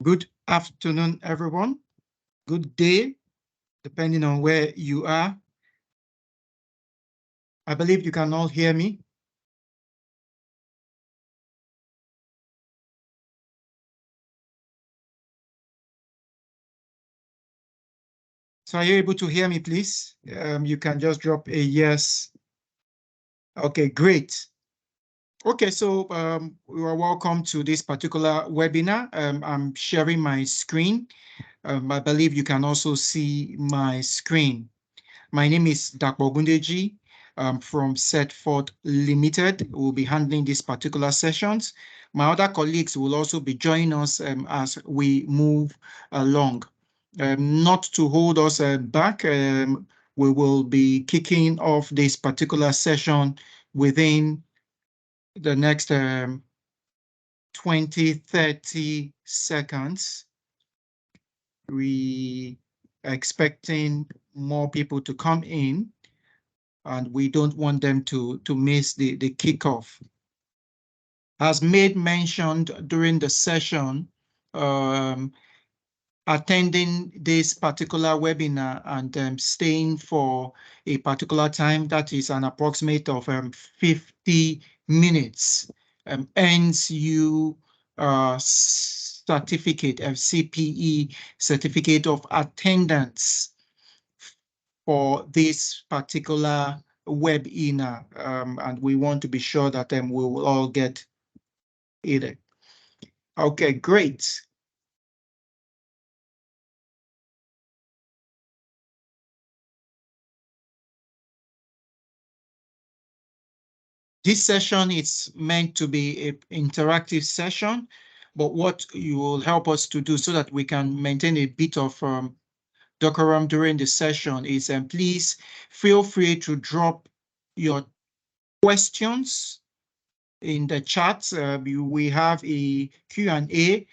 Good afternoon, everyone. Good day, depending on where you are. I believe you can all hear me. So are you able to hear me, please? You can just drop a yes. Okay, great. Okay, so you are welcome to this particular webinar. I'm sharing my screen. I believe you can also see my screen. My name is Dr. Gundeji from Setford Limited. We'll be handling these particular sessions. My other colleagues will also be joining us as we move along. Not to hold us back, we will be kicking off this particular session within the next 20, 30 seconds. We are expecting more people to come in, and we don't want them to miss the kickoff. As made mentioned during the session, attending this particular webinar and staying for a particular time, that is an approximate of 50 minutes, earns you certificate, CPE, certificate of attendance for this particular webinar, and we want to be sure that we will all get it. Okay, great. This session is meant to be an interactive session, but what you will help us to do so that we can maintain a bit of decorum during the session is please feel free to drop your questions in the chat. We have a Q&A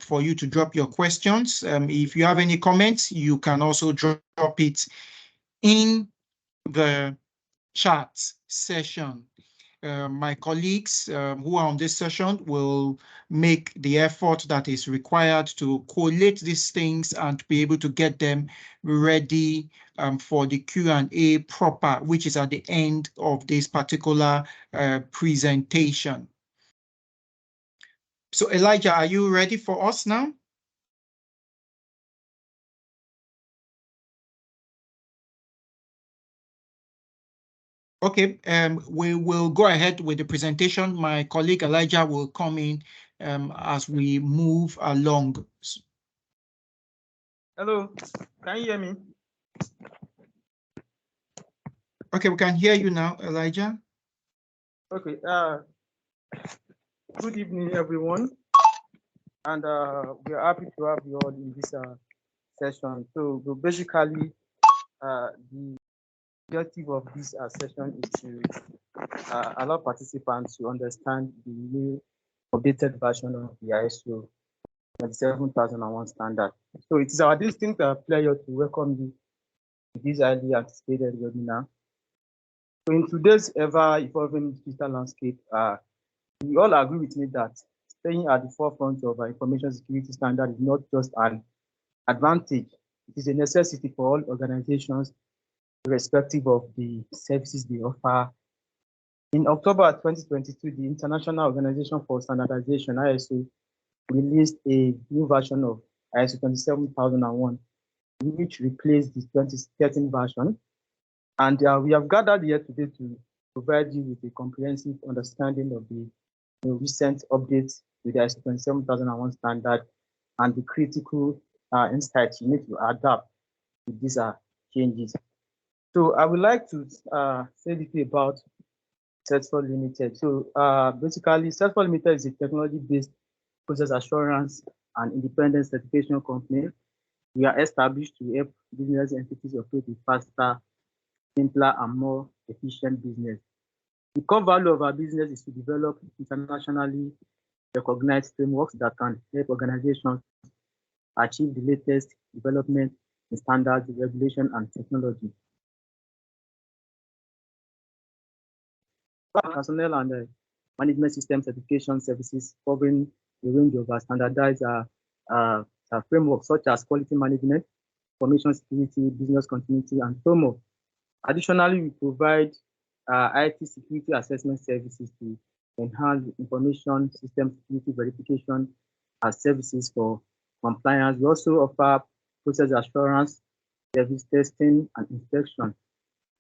for you to drop your questions. If you have any comments, you can also drop it in the chat session. My colleagues who are on this session will make the effort that is required to collate these things and be able to get them ready for the Q&A proper, which is at the end of this particular presentation. So Elijah, are you ready for us now? Okay, we will go ahead with the presentation. My colleague Elijah will come in as we move along. Hello, can you hear me? Okay, we can hear you now, Elijah. Okay, good evening, everyone. And we are happy to have you all in this session. So basically, the objective of this session is to allow participants to understand the new updated version of the ISO 27001 standard. So it is our distinct pleasure to welcome you to this highly anticipated webinar. So in today's ever-evolving digital landscape, we all agree with me that staying at the forefront of our information security standard is not just an advantage, it is a necessity for all organizations, irrespective of the services they offer. In October 2022, the International Organization for Standardization, ISO, released a new version of ISO 27001, which replaced the 2013 version. And we have gathered here today to provide you with a comprehensive understanding of the recent updates to the ISO 27001 standard and the critical insights you need to adapt to these changes. So I would like to say a little about Setford Limited. So basically, Setford Limited is a technology-based process assurance and independent certification company. We are established to help business entities operate a faster, simpler, and more efficient business. The core value of our business is to develop internationally recognized frameworks that can help organizations achieve the latest development in standards, regulation, and technology. Personnel and management system certification services covering a range of standardized frameworks such as quality management, information security, business continuity, and so more. Additionally, we provide IT security assessment services to enhance information system security verification as services for compliance. We also offer process assurance, service testing, and inspection.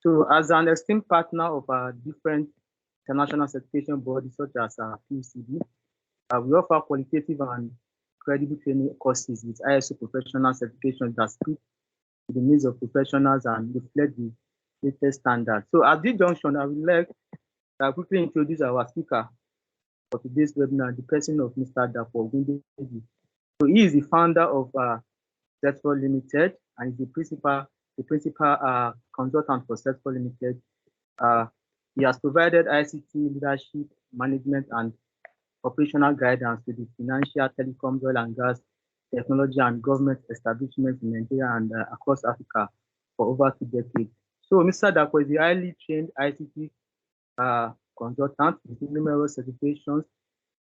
So as an esteemed partner of different international certification bodies such as PCB, we offer qualitative and credible training courses with ISO professional certifications that speak to the needs of professionals and reflect the latest standards. So at this junction, I would like to quickly introduce our speaker for today's webinar, the person of Mr. Dapo Gundeji. So he is the founder of Setfor Limited and is the principal consultant for Setfor Limited. He has provided ICT leadership, management, and operational guidance to the financial, telecom, oil and gas, technology, and government establishments in Nigeria and across Africa for over 2 decades. So Mr. Dapo is a highly trained ICT consultant with numerous certifications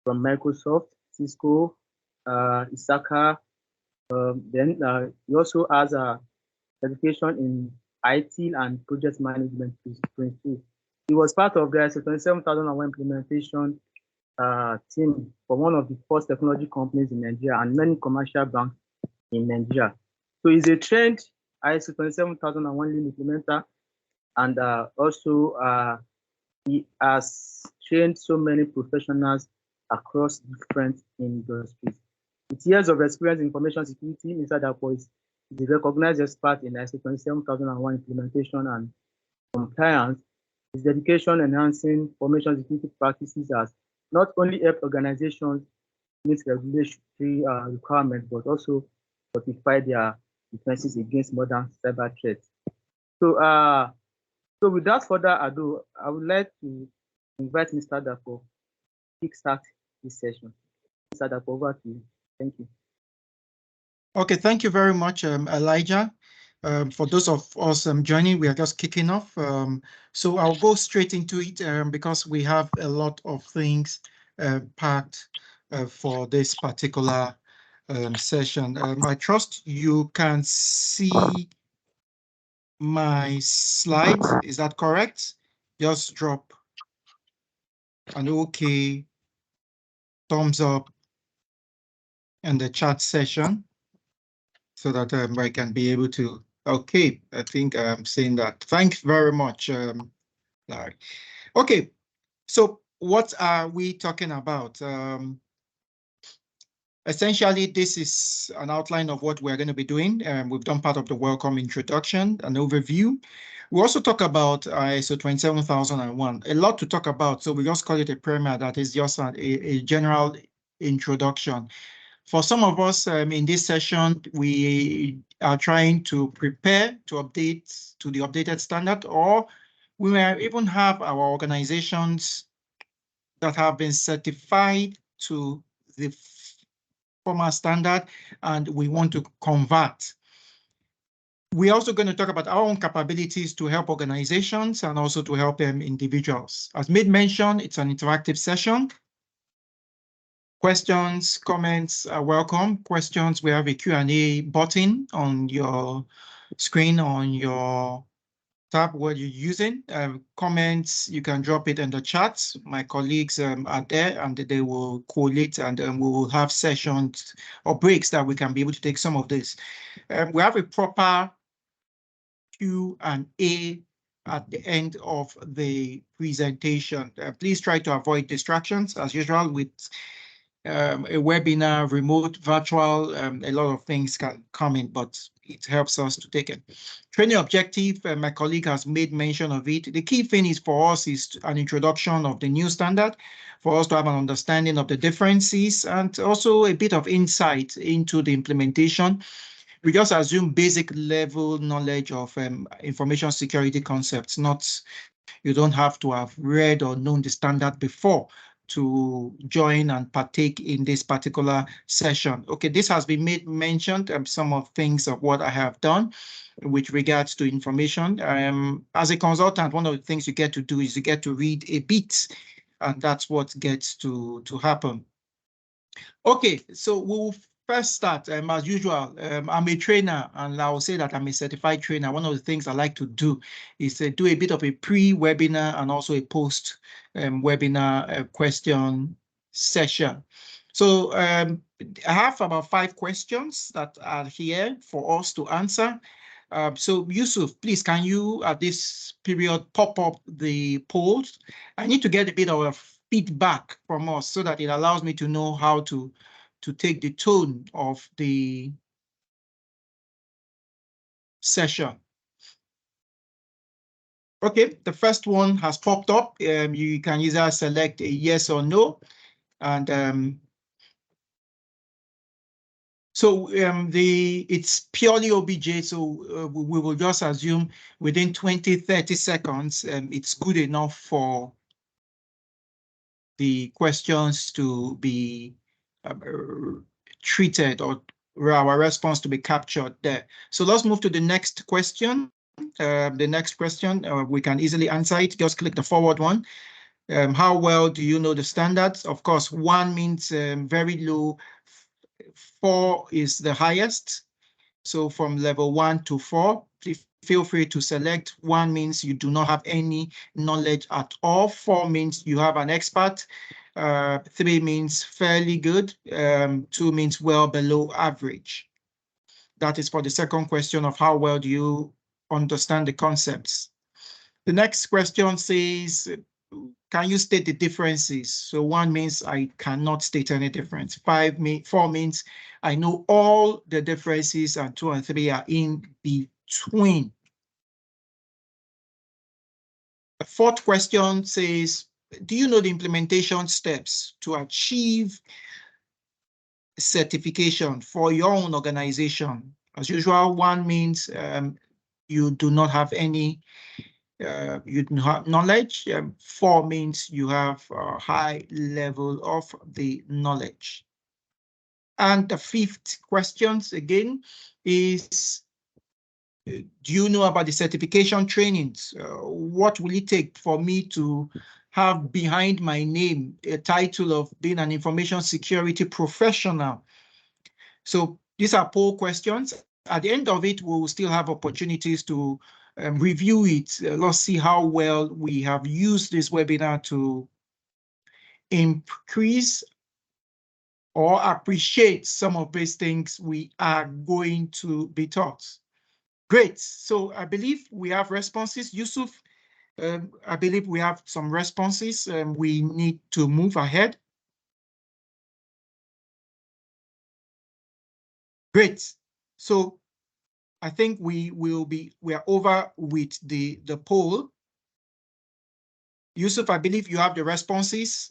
from Microsoft, Cisco, Isaka. Then he also has a certification in IT and project management principles. He was part of the ISO 27001 implementation team for one of the first technology companies in Nigeria and many commercial banks in Nigeria. So he's a trained ISO 27001 lean implementer, and also he has trained so many professionals across different industries. With years of experience in information security, Mr. Dapo is a recognized expert in ISO 27001 implementation and compliance. His dedication enhancing information security practices has not only helped organizations meet regulatory requirements, but also fortify their defenses against modern cyber threats. So without further ado, I would like to invite Mr. Dapo to kickstart this session. Mr. Dapo, over to you. Thank you. Okay, thank you very much, Elijah. For those of us joining, we are just kicking off. So I'll go straight into it because we have a lot of things packed for this particular session. I trust you can see my slides. Is that correct? Just drop an okay thumbs up in the chat session so that I can be able to. Okay, I think I'm saying that. Thanks very much, Larry. Okay, so what are we talking about? Essentially, this is an outline of what we're going to be doing. We've done part of the welcome introduction, an overview. We also talk about ISO 27001, a lot to talk about. So we just call it a primer that is just a general introduction. For some of us in this session, we are trying to prepare to update to the updated standard, or we may even have our organizations that have been certified to the former standard, and we want to convert. We're also going to talk about our own capabilities to help organizations and also to help individuals. As made mention, it's an interactive session. Questions, comments are welcome. Questions, we have a Q&A button on your screen, on your tab where you're using. Comments, you can drop it in the chat. My colleagues are there and they will collate, and we will have sessions or breaks that we can be able to take some of this. We have a proper Q&A at the end of the presentation. Please try to avoid distractions as usual with a webinar, remote, virtual, a lot of things can come in, but it helps us to take it. Training objective, my colleague has made mention of it. The key thing is for us is an introduction of the new standard, for us to have an understanding of the differences and also a bit of insight into the implementation. We just assume basic level knowledge of information security concepts, you don't have to have read or known the standard before to join and partake in this particular session. Okay, this has been mentioned, some of things of what I have done with regards to information. As a consultant, one of the things you get to do is you get to read a bit, and that's what gets to happen. Okay, so we'll first start, as usual, I'm a trainer, and I will say that I'm a certified trainer. One of the things I like to do is do a bit of a pre-webinar and also a post-webinar question session. So I have about 5 questions that are here for us to answer. So Yusuf, please, can you at this period pop up the polls? I need to get a bit of a feedback from us so that it allows me to know how to take the tone of the session. Okay, the first one has popped up. You can either select a yes or no. And so it's purely OBJ, so we will just assume within 20-30 seconds, it's good enough for the questions to be treated, or our response to be captured there. So let's move to the next question. The next question, we can easily answer it. Just click the forward one. How well do you know the standards? Of course, 1 means very low, 4 is the highest. So from level 1 to 4, please feel free to select. 1 means you do not have any knowledge at all. 4 means you have an expert. 3 means fairly good. 2 means well below average. That is for the second question of how well do you understand the concepts. The next question says, can you state the differences? So 1 means I cannot state any difference. 4 means I know all the differences, and 2 and 3 are in between. The fourth question says, do you know the implementation steps to achieve certification for your own organization? As usual, 1 means you do not have any you have knowledge. 4 means you have a high level of the knowledge. And the fifth question again is, do you know about the certification trainings? What will it take for me to have behind my name a title of being an information security professional? So these are poll questions. At the end of it, we'll still have opportunities to review it. Let's see how well we have used this webinar to increase or appreciate some of these things we are going to be taught. Great. So I believe we have responses. Yusuf, I believe we have some responses. We need to move ahead. Great. So I think we are over with the poll. Yusuf, I believe you have the responses.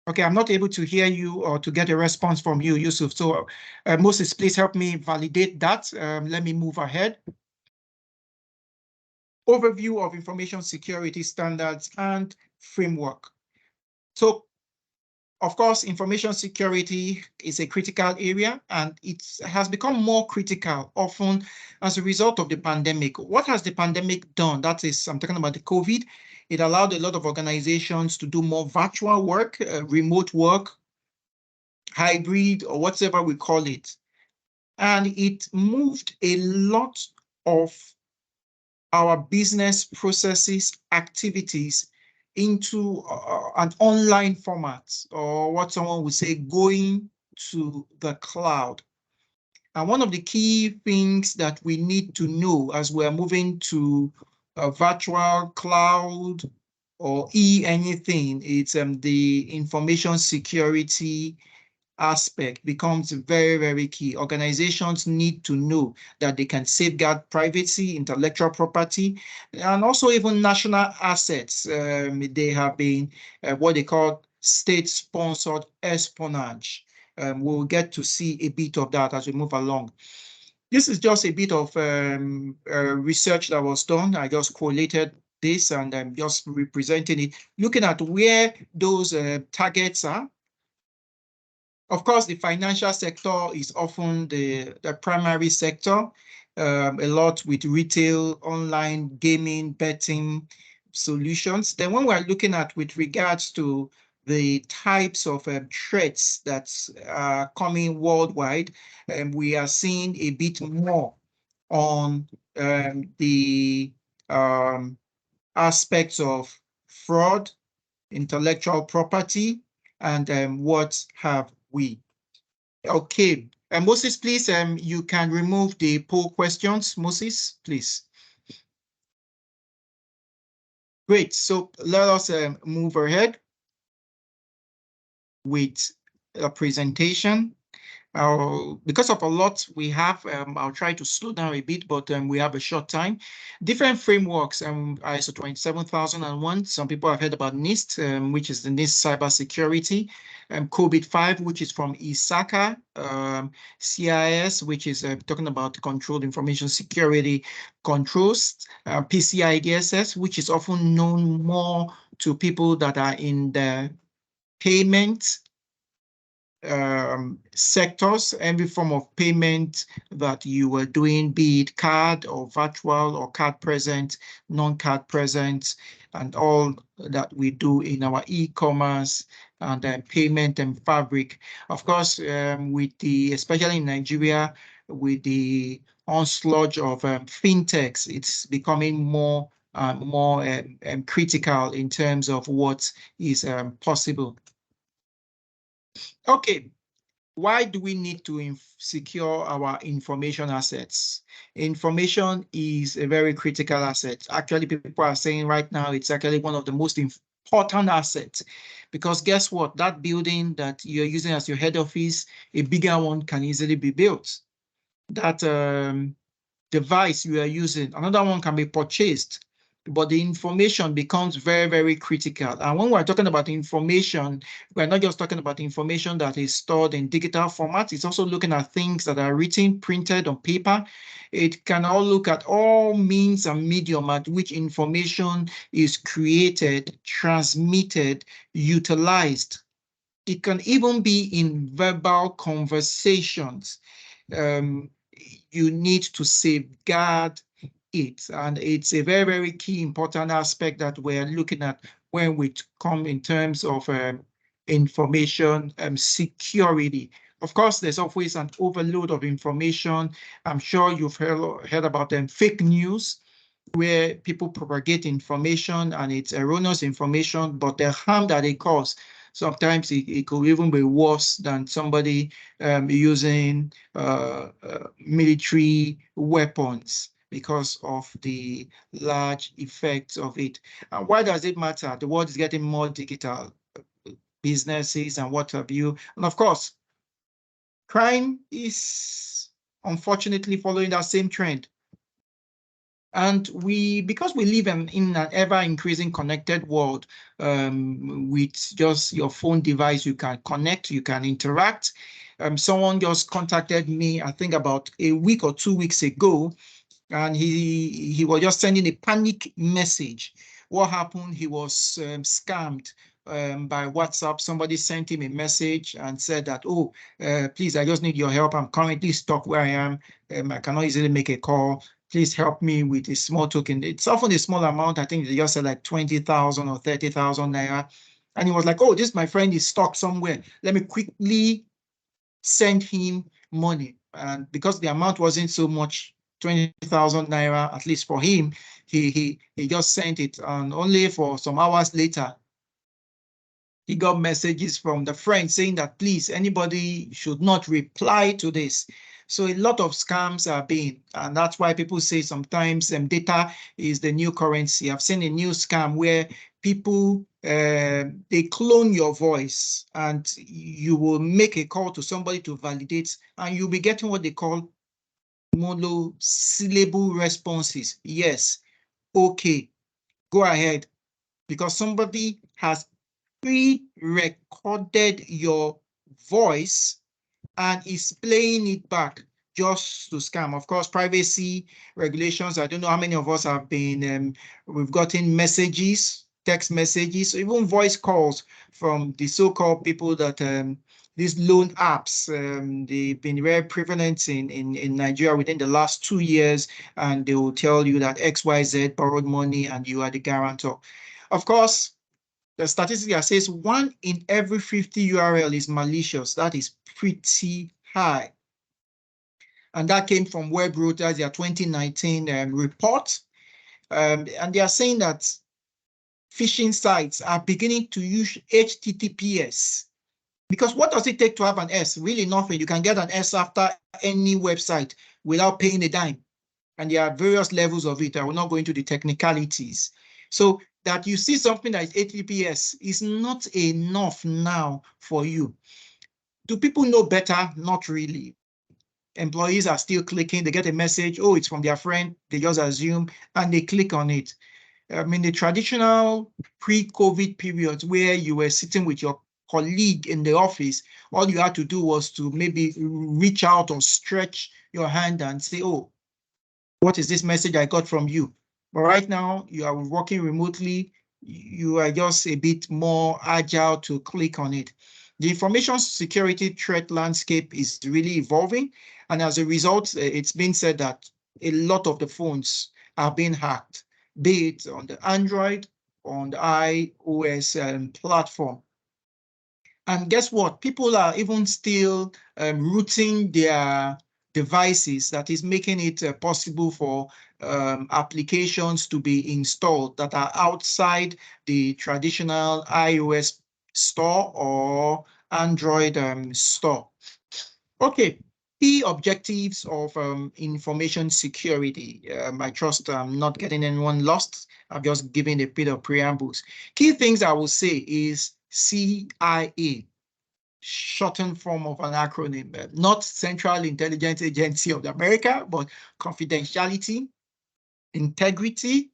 Okay, I'm not able to hear you or to get a response from you, Yusuf. So Moses, please help me validate that. Let me move ahead. Overview of information security standards and framework. So, of course, information security is a critical area, and it has become more critical often as a result of the pandemic. What has the pandemic done? That is, I'm talking about the COVID. It allowed a lot of organizations to do more virtual work, remote work, hybrid, or whatever we call it. And it moved a lot of our business processes, activities into an online format, or what someone would say, going to the cloud. And one of the key things that we need to know as we're moving to a virtual cloud or anything, it's the information security aspect becomes very, very key. Organizations need to know that they can safeguard privacy, intellectual property, and also even national assets. They have been what they call state-sponsored espionage. We'll get to see a bit of that as we move along. This is just a bit of research that was done. I just collated this and I'm just representing it, looking at where those targets are. Of course, the financial sector is often the primary sector, a lot with retail, online, gaming, betting solutions. Then when we're looking at with regards to the types of threats that's coming worldwide, and we are seeing a bit more on the aspects of fraud, intellectual property, and what have we. Okay, Moses, please, you can remove the poll questions. Moses, please. Great, so let us move ahead with a presentation. Because of a lot we have, I'll try to slow down a bit, but we have a short time. Different frameworks, ISO 27001. Some people have heard about NIST, which is the NIST cybersecurity, COVID-5, which is from ISACA, CIS, which is talking about controlled information security controls, PCI DSS, which is often known more to people that are in the payment sectors, every form of payment that you were doing, be it card or virtual or card present, non-card present, and all that we do in our e-commerce and payment and fabric. Of course, with especially in Nigeria, with the onslaught of fintechs, it's becoming more critical in terms of what is possible. Okay, why do we need to secure our information assets? Information is a very critical asset. Actually, people are saying right now it's actually one of the most important assets, because guess what? That building that you're using as your head office, a bigger one can easily be built. That device you are using, another one can be purchased, but the information becomes very, very critical. And when we're talking about information, we're not just talking about information that is stored in digital format. It's also looking at things that are written, printed on paper. It can all look at all means and medium at which information is created, transmitted, utilized. It can even be in verbal conversations. You need to safeguard it. And it's a very, very key important aspect that we're looking at when we come in terms of information security. Of course, there's always an overload of information. I'm sure you've heard about fake news, where people propagate information and it's erroneous information, but the harm that it causes, sometimes it could even be worse than somebody using military weapons because of the large effects of it. And why does it matter? The world is getting more digital, businesses and what have you. And of course, crime is unfortunately following that same trend. And because we live in an ever-increasing connected world, with just your phone device, you can connect, you can interact. Someone just contacted me, I think about a week or 2 weeks ago, and he was just sending a panic message. What happened? He was scammed by WhatsApp. Somebody sent him a message and said that, oh, please, I just need your help. I'm currently stuck where I am. I cannot easily make a call. Please help me with a small token. It's often a small amount. I think they just said like 20,000 or 30,000 naira. And he was like, oh, my friend is stuck somewhere. Let me quickly send him money. And because the amount wasn't so much, 20,000 naira, at least for him, he just sent it. And only for some hours later, he got messages from the friend saying that, please, anybody should not reply to this. So a lot of scams are being, and that's why people say sometimes data is the new currency. I've seen a new scam where people, they clone your voice and you will make a call to somebody to validate, and you'll be getting what they call monosyllable responses. Yes, okay, go ahead, because somebody has pre-recorded your voice and is playing it back just to scam. Of course, privacy regulations, I don't know how many of us have been, we've gotten messages, text messages, even voice calls from the so-called people that these loan apps, they've been very prevalent in Nigeria within the last 2 years, and they will tell you that XYZ borrowed money and you are the guarantor. Of course, the statistic that says 1 in every 50 URL is malicious. That is pretty high. And that came from Web Routers, their 2019 report. And they are saying that phishing sites are beginning to use HTTPS. Because what does it take to have an S? Really nothing. You can get an S after any website without paying a dime. And there are various levels of it. I will not go into the technicalities. So that you see something that is HTTPS is not enough now for you. Do people know better? Not really. Employees are still clicking. They get a message, oh, it's from their friend. They just assume and they click on it. I mean, the traditional pre-COVID periods where you were sitting with your colleague in the office, all you had to do was to maybe reach out or stretch your hand and say, oh, what is this message I got from you? But right now, you are working remotely. You are just a bit more agile to click on it. The information security threat landscape is really evolving. And as a result, it's been said that a lot of the phones are being hacked, be it on the Android, on the iOS platform. And guess what? People are even still rooting their devices, that is making it possible for applications to be installed that are outside the traditional iOS store or Android store. Okay, key objectives of information security. I trust I'm not getting anyone lost. I'm just giving a bit of preambles. Key things I will say is CIA, shortened form of an acronym, not Central Intelligence Agency of America, but confidentiality, integrity,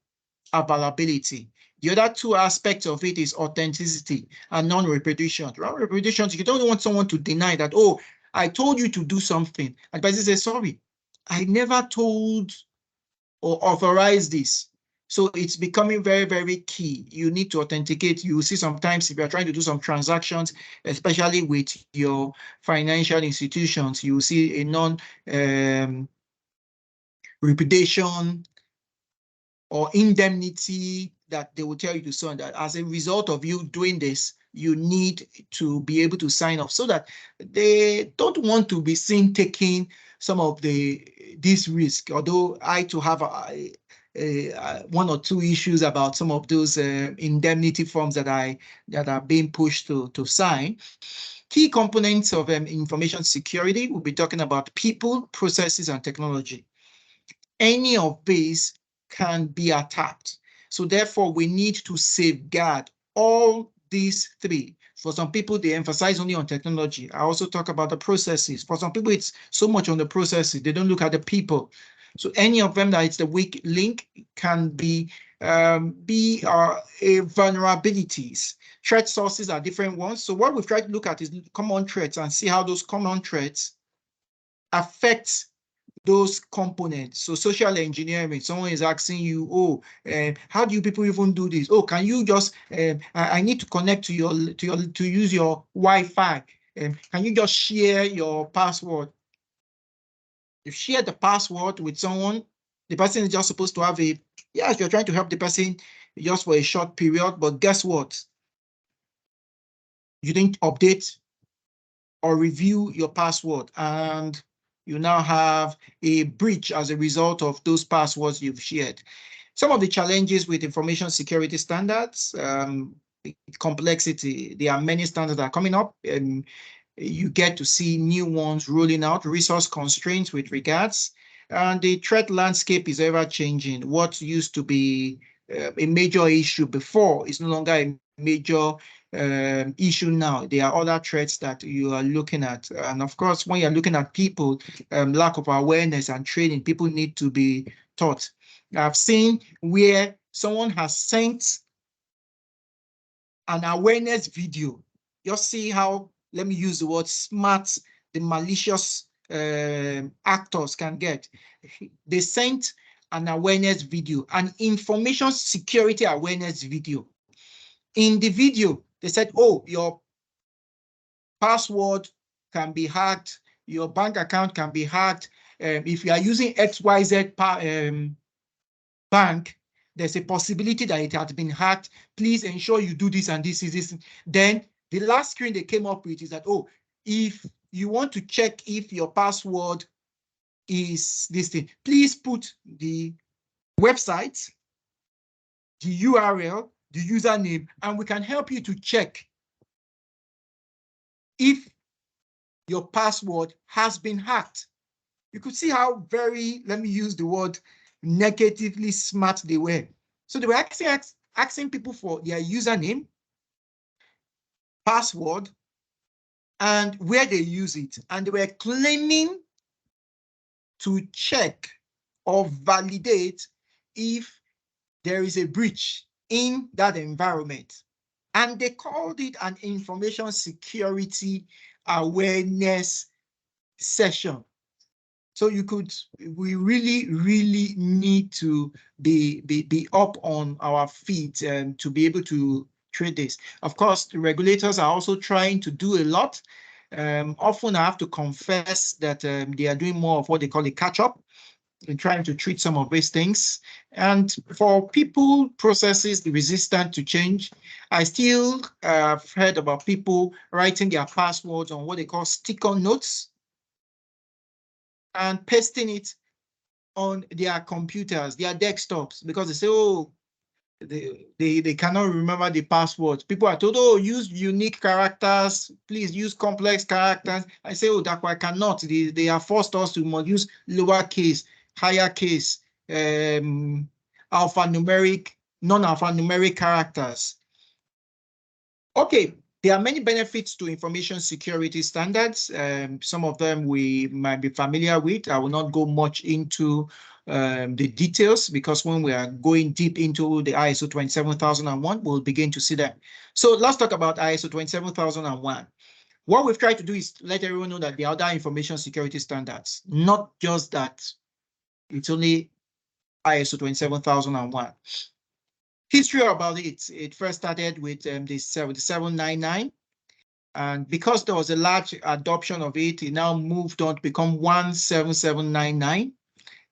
availability. The other two aspects of it is authenticity and non-repudiation. Non-repudiation, you don't want someone to deny that, oh, I told you to do something. And the person says, sorry, I never told or authorized this. So it's becoming very, very key. You need to authenticate. You see sometimes if you're trying to do some transactions, especially with your financial institutions, you see a non-repudiation or indemnity that they will tell you to sign, that as a result of you doing this, you need to be able to sign off, so that they don't want to be seen taking some of this risk. Although I too have one or two issues about some of those indemnity forms that are being pushed to sign. Key components of information security, we'll be talking about people, processes, and technology. Any of these can be attacked. So therefore, we need to safeguard all these three. For some people, they emphasize only on technology. I also talk about the processes. For some people, it's so much on the processes, they don't look at the people. So any of them that is the weak link can be vulnerabilities. Threat sources are different ones. So what we've tried to look at is common threats and see how those common threats affect those components. So social engineering, someone is asking you, oh, how do you people even do this? Oh, can you just, I need to connect to use your Wi-Fi. Can you just share your password? You share the password with someone, the person is just supposed to have yes, you're trying to help the person just for a short period, but guess what? You didn't update or review your password, and you now have a breach as a result of those passwords you've shared. Some of the challenges with information security standards, complexity. There are many standards that are coming up, and you get to see new ones rolling out, resource constraints with regards, and the threat landscape is ever changing. What used to be a major issue before is no longer a major issue now. There are other threats that you are looking at. And of course, when you're looking at people, lack of awareness and training, people need to be taught. I've seen where someone has sent an awareness video. Just see how, let me use the word smart, the malicious actors can get. They sent an awareness video, an information security awareness video. In the video, they said, oh, your password can be hacked, your bank account can be hacked. If you are using XYZ bank, there's a possibility that it has been hacked. Please ensure you do this and this is this. Then the last screen they came up with is that, oh, if you want to check if your password is this thing, please put the website, the URL, the username, and we can help you to check if your password has been hacked. You could see how very, let me use the word, negatively smart they were. So they were asking people for their username, password, and where they use it. And they were claiming to check or validate if there is a breach in that environment. And they called it an information security awareness session. So we really need to be up on our feet to be able to treat this. Of course, the regulators are also trying to do a lot. Often I have to confess that they are doing more of what they call a catch-up in trying to treat some of these things. And for people, processes resistant to change, I still have heard about people writing their passwords on what they call sticker notes and pasting it on their computers, their desktops, because they say, oh, they cannot remember the passwords. People are told, oh, use unique characters, please use complex characters. I say, oh, that I cannot. They are forced us to use lowercase, higher case, alphanumeric, non-alphanumeric characters. Okay, there are many benefits to information security standards. Some of them we might be familiar with. I will not go much into the details because when we are going deep into the ISO 27001, we'll begin to see that. So let's talk about ISO 27001. What we've tried to do is let everyone know that there are other information security standards, not just that it's only ISO 27001. History about it first started with the 7799. And because there was a large adoption of it, it now moved on to become 17799.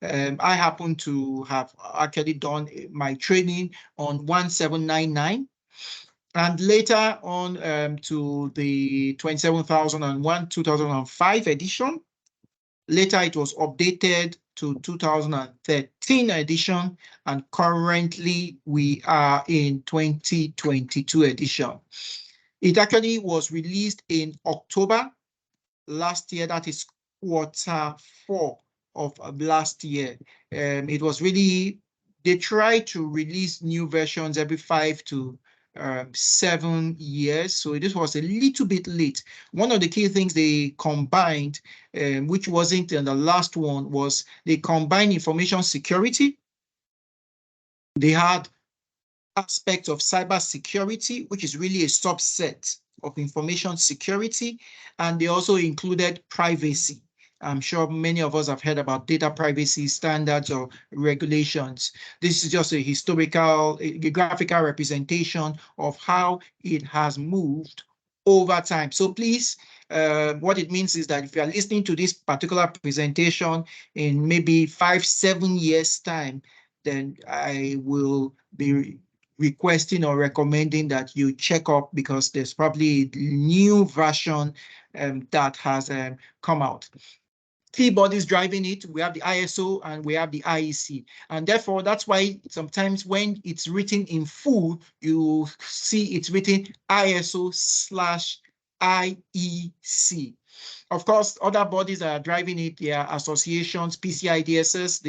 I happen to have actually done my training on 1799. And later on to the 27001, 2005 edition. Later, it was updated to 2013 edition, and currently we are in 2022 edition. It actually was released in October last year. That is Q4 of last year. It was really, they try to release new versions every 5 to 7 years. So this was a little bit late. One of the key things they combined, which wasn't in the last one, was they combined information security. They had aspects of cybersecurity, which is really a subset of information security, and they also included privacy. I'm sure many of us have heard about data privacy standards or regulations. This is just a historical, a graphical representation of how it has moved over time. So please, what it means is that if you are listening to this particular presentation in maybe 5, 7 years' time, then I will be requesting or recommending that you check up because there's probably a new version that has come out. Key bodies driving it, we have the ISO and we have the IEC. And therefore, that's why sometimes when it's written in full, you see it's written ISO/IEC. Of course, other bodies that are driving it, there are associations, PCI DSS,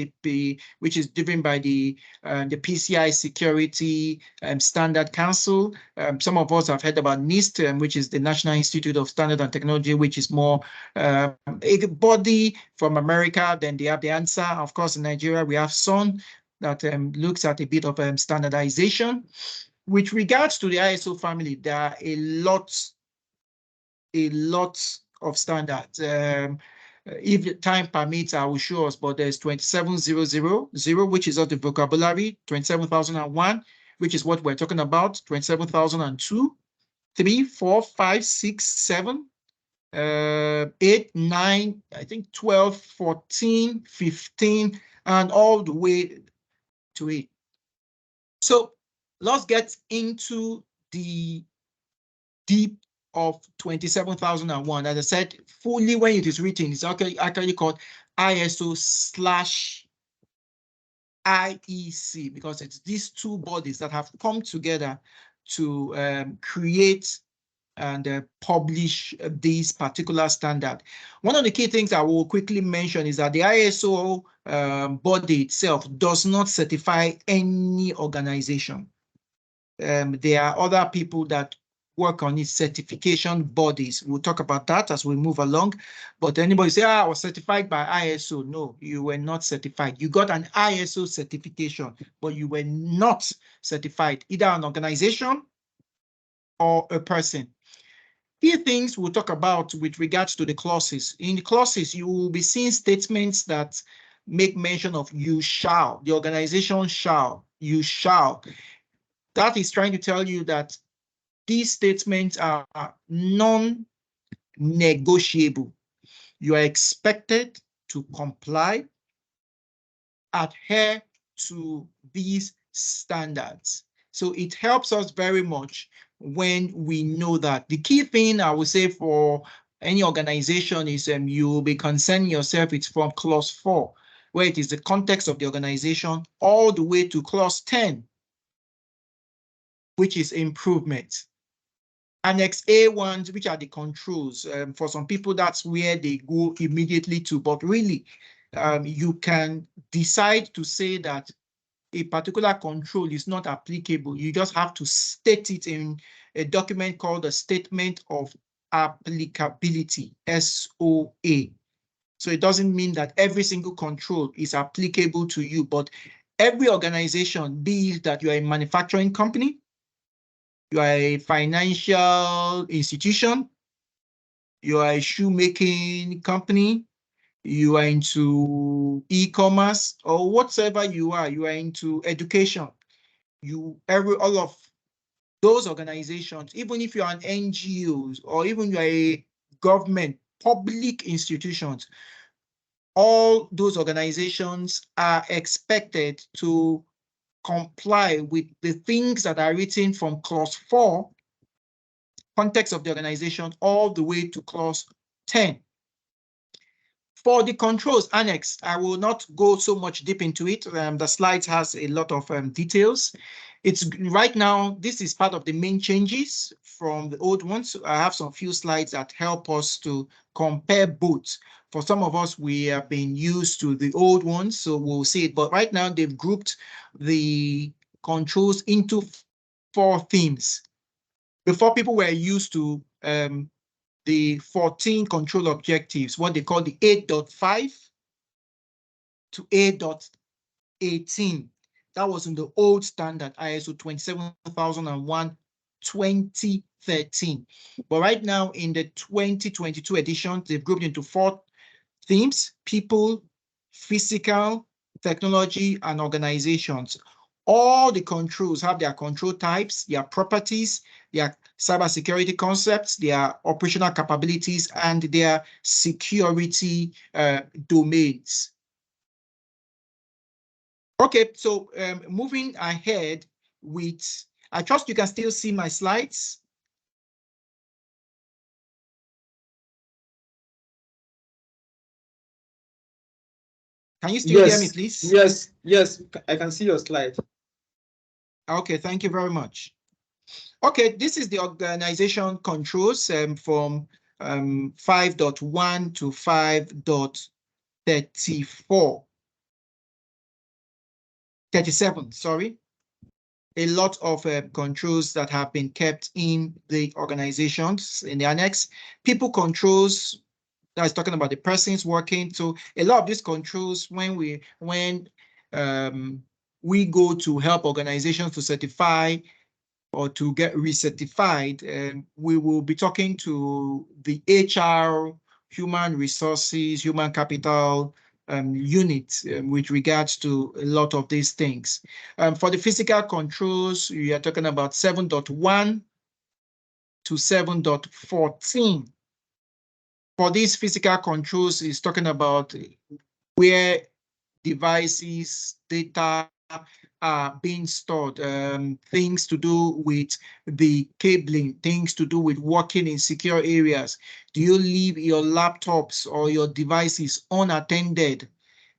which is driven by the PCI Security Standard Council. Some of us have heard about NIST, which is the National Institute of Standard and Technology, which is more a body from America. Then they have the ANSA. Of course, in Nigeria, we have SON that looks at a bit of standardization. With regards to the ISO family, there are a lot of standards. If time permits, I will show us, but there's 27000, which is of the vocabulary, 27001, which is what we're talking about, 27002, 3, 4, 5, 6, 7, 8, 9, I think 12, 14, 15, and all the way to 8. So let's get into the deep of 27001. As I said, fully when it is written, it's actually called ISO/IEC, because it's these two bodies that have come together to create and publish this particular standard. One of the key things I will quickly mention is that the ISO body itself does not certify any organization. There are other people that work on its certification bodies. We'll talk about that as we move along. But anybody say, I was certified by ISO. No, you were not certified. You got an ISO certification, but you were not certified, either an organization or a person. Key things we'll talk about with regards to the clauses. In the clauses, you will be seeing statements that make mention of you shall, the organization shall, you shall. That is trying to tell you that these statements are non-negotiable. You are expected to comply, adhere to these standards. So it helps us very much when we know that. The key thing I would say for any organization is you will be concerning yourself, it's from clause 4, where it is the context of the organization, all the way to clause 10, which is improvement. Annex A1, which are the controls. For some people, that's where they go immediately to, but really, you can decide to say that a particular control is not applicable. You just have to state it in a document called a Statement of Applicability, SOA. So it doesn't mean that every single control is applicable to you, but every organization, be it that you are a manufacturing company, you are a financial institution, you are a shoemaking company, you are into e-commerce, or whatever you are into education. All of those organizations, even if you're an NGOs or even you're a government, public institutions, all those organizations are expected to comply with the things that are written from clause 4, context of the organization, all the way to clause 10. For the controls annex, I will not go so much deep into it. The slides has a lot of details. It's right now, this is part of the main changes from the old ones. I have some few slides that help us to compare both. For some of us, we have been used to the old ones, so we'll see it. But right now, they've grouped the controls into 4 themes. Before, people were used to the 14 control objectives, what they call the 8.5 to 8.18. That was in the old standard, ISO 27001 2013. But right now in the 2022 edition, they've grouped into 4 themes: people, physical, technology, and organizations. All the controls have their control types, their properties, their cybersecurity concepts, their operational capabilities, and their security domains. Okay, so moving ahead with, I trust you can still see my slides. Can you still hear me, please? Yes, I can see your slide. Okay, thank you very much. Okay, this is the organization controls from 5.1 to 5.34. 37, sorry. A lot of controls that have been kept in the organizations in the annex. People controls, that's talking about the persons working. So a lot of these controls, when we go to help organizations to certify or to get recertified, we will be talking to the HR, human resources, human capital unit with regards to a lot of these things. For the physical controls, we are talking about 7.1 to 7.14. For these physical controls, is talking about where devices, data, are being stored, things to do with the cabling, things to do with working in secure areas. Do you leave your laptops or your devices unattended?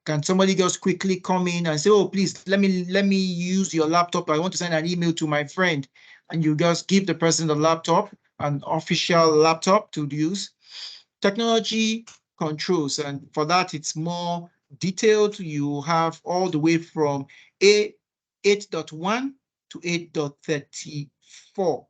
Can somebody just quickly come in and say, oh, please, let me use your laptop. I want to send an email to my friend. And you just give the person the laptop, an official laptop to use. Technology controls, and for that, it's more detailed. You have all the way from 8.1 to 8.34.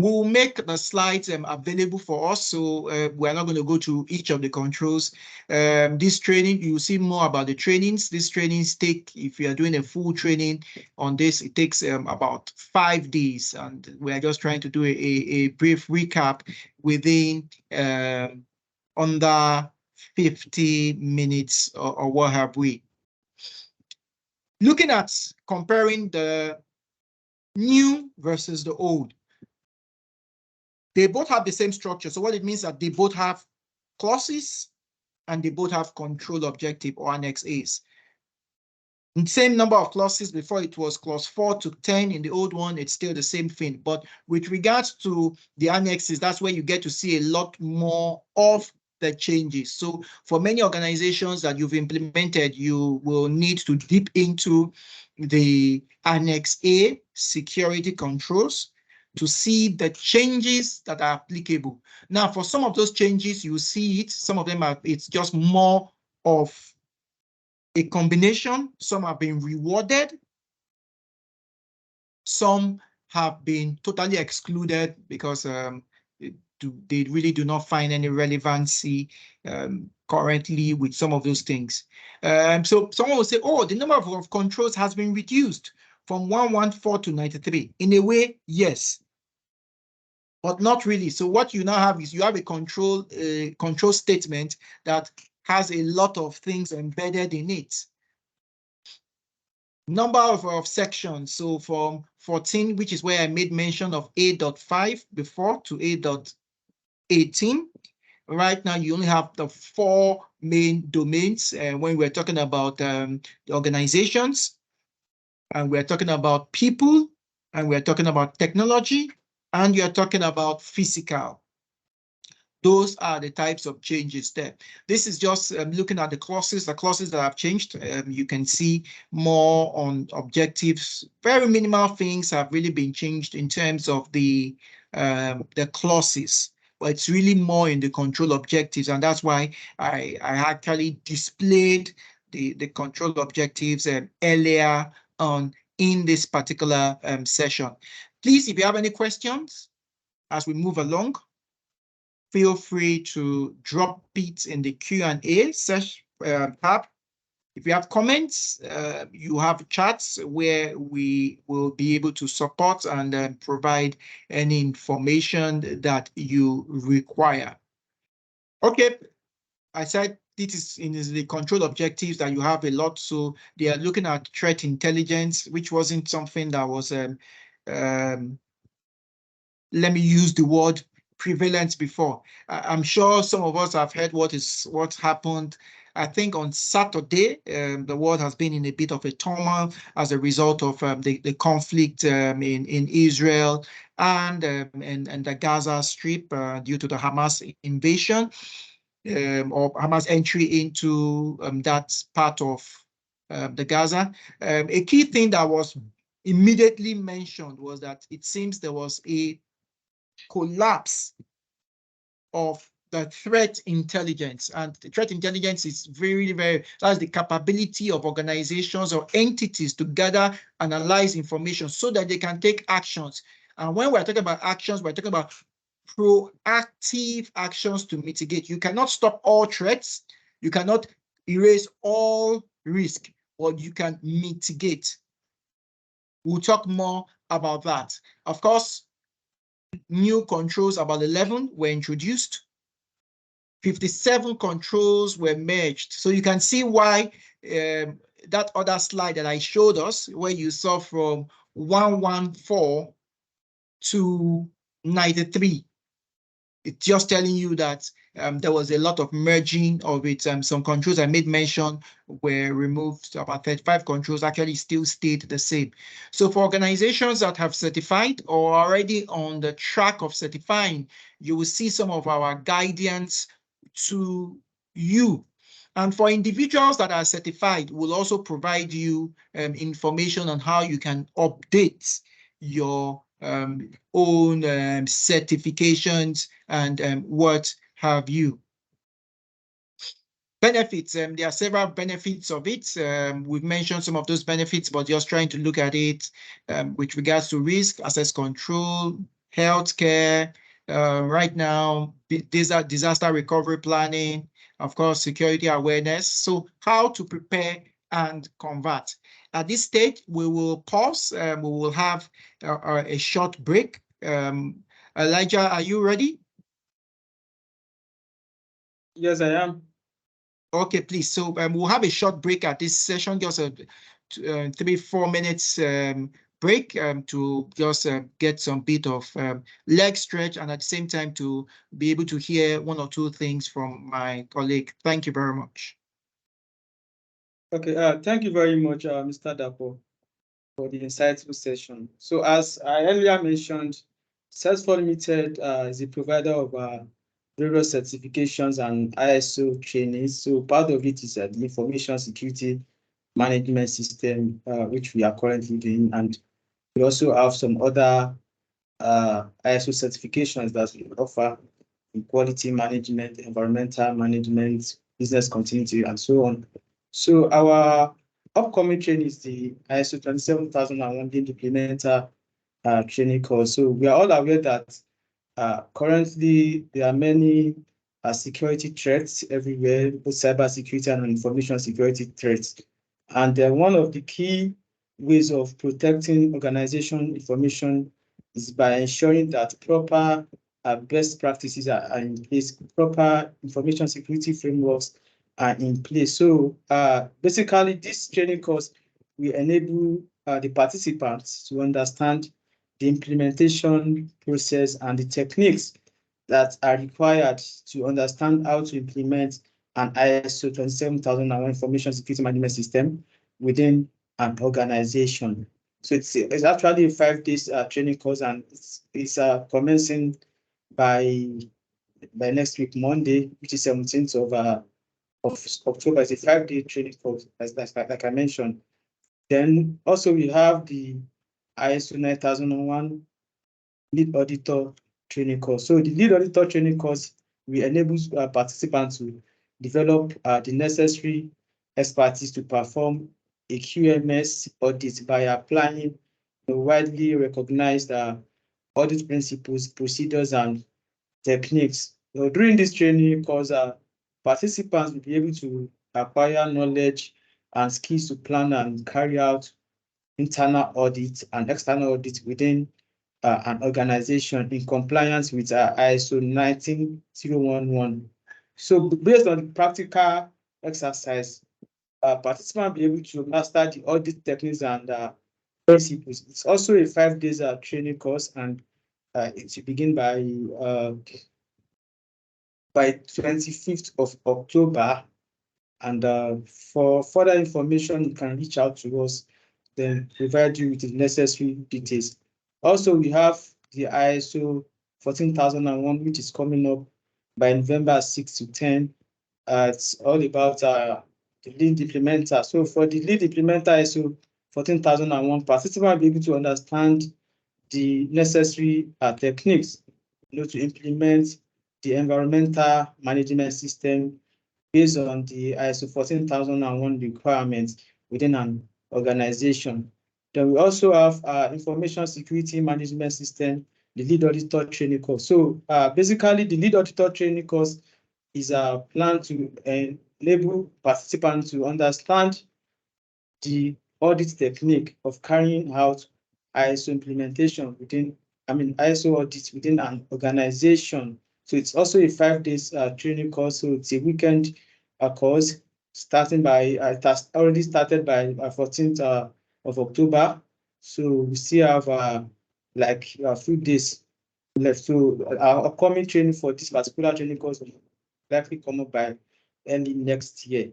We'll make the slides available for us, so we're not going to go to each of the controls. This training, you'll see more about the trainings. These trainings take, if you are doing a full training on this, it takes about 5 days, and we're just trying to do a brief recap within under 50 minutes or what have we. Looking at comparing the new versus the old. They both have the same structure. So what it means that they both have clauses and they both have control objective or annex A's. Same number of clauses. Before it was clause 4 to 10. In the old one, it's still the same thing. But with regards to the annexes, that's where you get to see a lot more of the changes. So for many organizations that you've implemented, you will need to dip into the Annex A security controls to see the changes that are applicable. Now, for some of those changes, you see it. Some of them are, it's just more of a combination. Some have been rewarded. Some have been totally excluded because they really do not find any relevancy currently with some of those things. So someone will say, oh, the number of controls has been reduced from 114 to 93. In a way, yes, but not really. So what you now have is you have a control statement that has a lot of things embedded in it. Number of sections. So from 14, which is where I made mention of 8.5 before, to 8.18. Right now, you only have the 4 main domains. When we're talking about the organizations, and we're talking about people, and we're talking about technology, and you're talking about physical. Those are the types of changes there. This is just looking at the clauses that have changed. You can see more on objectives. Very minimal things have really been changed in terms of the clauses, but it's really more in the control objectives. And that's why I actually displayed the control objectives earlier on in this particular session. Please, if you have any questions as we move along, feel free to drop it in the Q&A tab. If you have comments, you have chats where we will be able to support and provide any information that you require. Okay, I said this is in the control objectives that you have a lot. So they are looking at threat intelligence, which wasn't something that was, let me use the word prevalent before. I'm sure some of us have heard what happened. I think on Saturday, the world has been in a bit of a turmoil as a result of the conflict in Israel and the Gaza Strip due to the Hamas invasion or Hamas entry into that part of the Gaza. A key thing that was immediately mentioned was that it seems there was a collapse of the threat intelligence. And the threat intelligence is that's the capability of organizations or entities to gather, analyze information so that they can take actions. And when we're talking about actions, we're talking about proactive actions to mitigate. You cannot stop all threats. You cannot erase all risk, but you can mitigate. We'll talk more about that. Of course, new controls, about 11 were introduced. 57 controls were merged. So you can see why that other slide that I showed us, where you saw from 114 to 93, it's just telling you that there was a lot of merging of it. Some controls I made mention were removed. About 35 controls actually still stayed the same. So for organizations that have certified or already on the track of certifying, you will see some of our guidance to you. And for individuals that are certified, we'll also provide you information on how you can update your own certifications and what have you. Benefits, there are several benefits of it. We've mentioned some of those benefits, but just trying to look at it with regards to risk, access control, healthcare, right now, disaster recovery planning, of course, security awareness. So how to prepare and convert. At this stage, we will pause. We will have a short break. Elijah, are you ready? Yes, I am. Okay, please. So we'll have a short break at this session, just a 3-4 minutes break to just get some bit of leg stretch and at the same time to be able to hear one or two things from my colleague. Thank you very much. Okay, thank you very much, Mr. Dapo, for the insightful session. So as I earlier mentioned, Salesforce Limited is a provider of various certifications and ISO trainings. So part of it is the information security management system, which we are currently doing. And we also have some other ISO certifications that we offer in quality management, environmental management, business continuity, and so on. So our upcoming training is the ISO 27001 lead implementer training course. So we are all aware that currently there are many security threats everywhere, both cyber security and information security threats. And one of the key ways of protecting organization information is by ensuring that proper best practices are in place, proper information security frameworks are in place. So basically, this training course will enable the participants to understand the implementation process and the techniques that are required to understand how to implement an ISO 27001 information security management system within an organization. So it's actually a 5 days training course, and it's commencing by next week, Monday, which is 17th of October. It's a 5-day training course, like I mentioned. Then also we have the ISO 9001 lead auditor training course. So the lead auditor training course will enable participants to develop the necessary expertise to perform a QMS audit by applying the widely recognized audit principles, procedures, and techniques. So during this training course, participants will be able to acquire knowledge and skills to plan and carry out internal audits and external audits within an organization in compliance with ISO 19011. So based on the practical exercise, participants will be able to master the audit techniques and principles. It's also a 5 days training course, and it will begin by 25th of October. And for further information, you can reach out to us, then provide you with the necessary details. Also, we have the ISO 14001, which is coming up by November 6 to 10. It's all about the lead implementer. So for the lead implementer ISO 14001, participants will be able to understand the necessary techniques, to implement the environmental management system based on the ISO 14001 requirements within an organization. Then we also have information security management system, the lead auditor training course. So basically, the lead auditor training course is a plan to enable participants to understand the audit technique of carrying out ISO implementation within, ISO audits within an organization. So it's also a 5 days training course. So it's a weekend course starting by, it has already started by 14th of October. So we still have like a few days left. So our upcoming training for this particular training course will likely come up by early next year.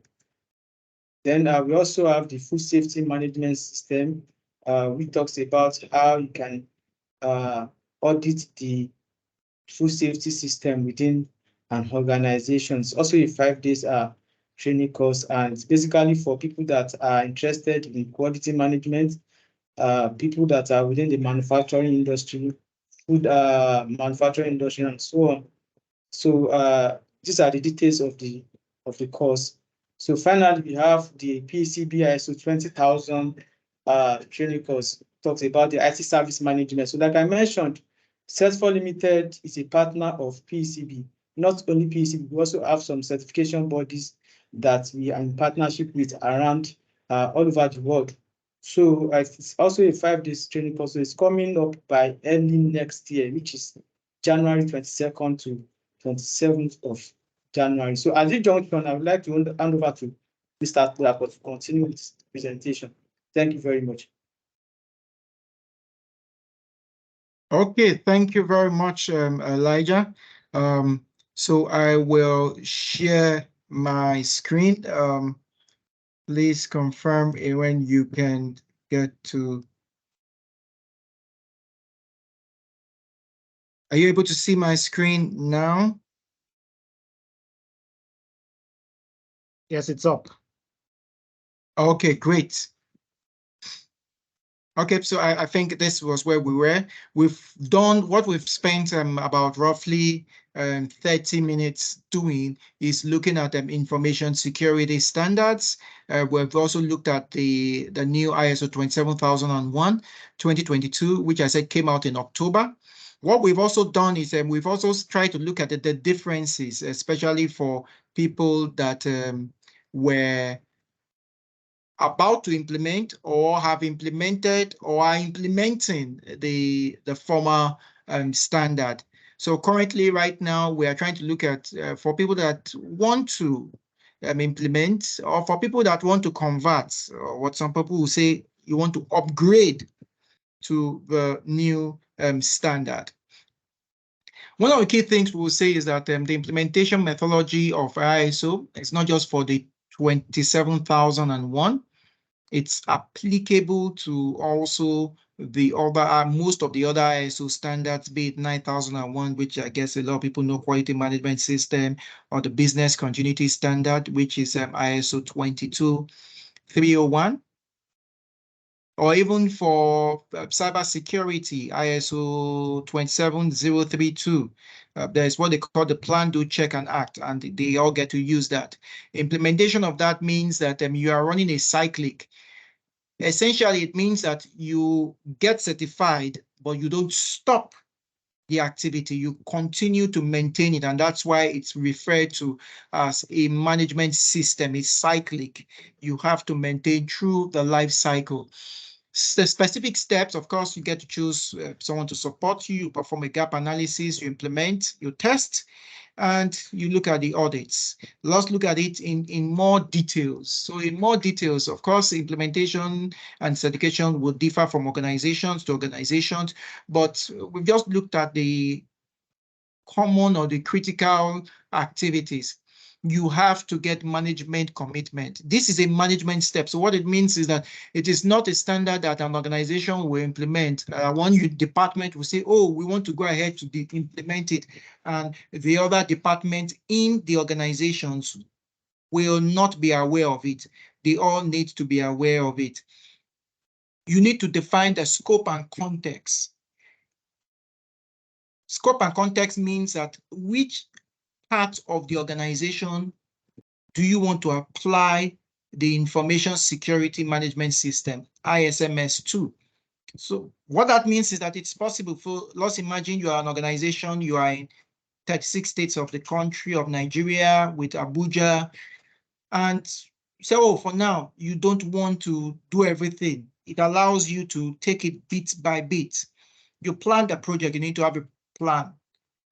Then we also have the food safety management system, which talks about how you can audit the food safety system within an organization. It's also a 5 days training course, and it's basically for people that are interested in quality management, people that are within the manufacturing industry, food manufacturing industry, and so on. So these are the details of the course. So finally, we have the PCB ISO 20000 training course. Talks about the IT service management. So like I mentioned, Set4 Limited is a partner of PCB. Not only PCB, we also have some certification bodies that we are in partnership with around all over the world. So it's also a 5 days training course. So it's coming up by early next year, which is January 22nd to 27th of January. So at this junction, I would like to hand over to Mr. Akulapo to continue with the presentation. Thank you very much. Okay, thank you very much, Elijah. So I will share my screen. Please confirm when you can get to. Are you able to see my screen now? Yes, it's up. Okay, great. Okay, so I think this was where we were. We've done what we've spent about roughly 30 minutes doing is looking at information security standards. We've also looked at the new ISO 27001 2022, which I said came out in October. What we've also done is we've also tried to look at the differences, especially for people that were about to implement or have implemented or are implementing the former standard. So currently, right now, we are trying to look at for people that want to implement, or for people that want to convert, or what some people will say you want to upgrade to the new standard. One of the key things we will say is that the implementation methodology of ISO is not just for the 27001. It's applicable to also the other, most of the other ISO standards, be it 9001, which I guess a lot of people know, quality management system, or the business continuity standard, which is ISO 22301, or even for cybersecurity, ISO 27032. There's what they call the plan, do, check, and act, and they all get to use that. Implementation of that means that you are running a cyclic. Essentially, it means that you get certified, but you don't stop the activity. You continue to maintain it, and that's why it's referred to as a management system. It's cyclic. You have to maintain through the life cycle. The specific steps, of course, you get to choose someone to support you, you perform a gap analysis, you implement, you test, and you look at the audits. Let's look at it in more details. So in more details, of course, implementation and certification will differ from organizations to organizations, but we've just looked at the common or the critical activities. You have to get management commitment. This is a management step. So what it means is that it is not a standard that an organization will implement. One department will say, oh, we want to go ahead to implement it. And the other department in the organizations will not be aware of it. They all need to be aware of it. You need to define the scope and context. Scope and context means that which part of the organization do you want to apply the information security management system, ISMS 2? So what that means is that it's possible for, let's imagine you are an organization, you are in 36 states of the country of Nigeria with Abuja, and say, oh, for now, you don't want to do everything. It allows you to take it bit by bit. You plan the project, you need to have a plan.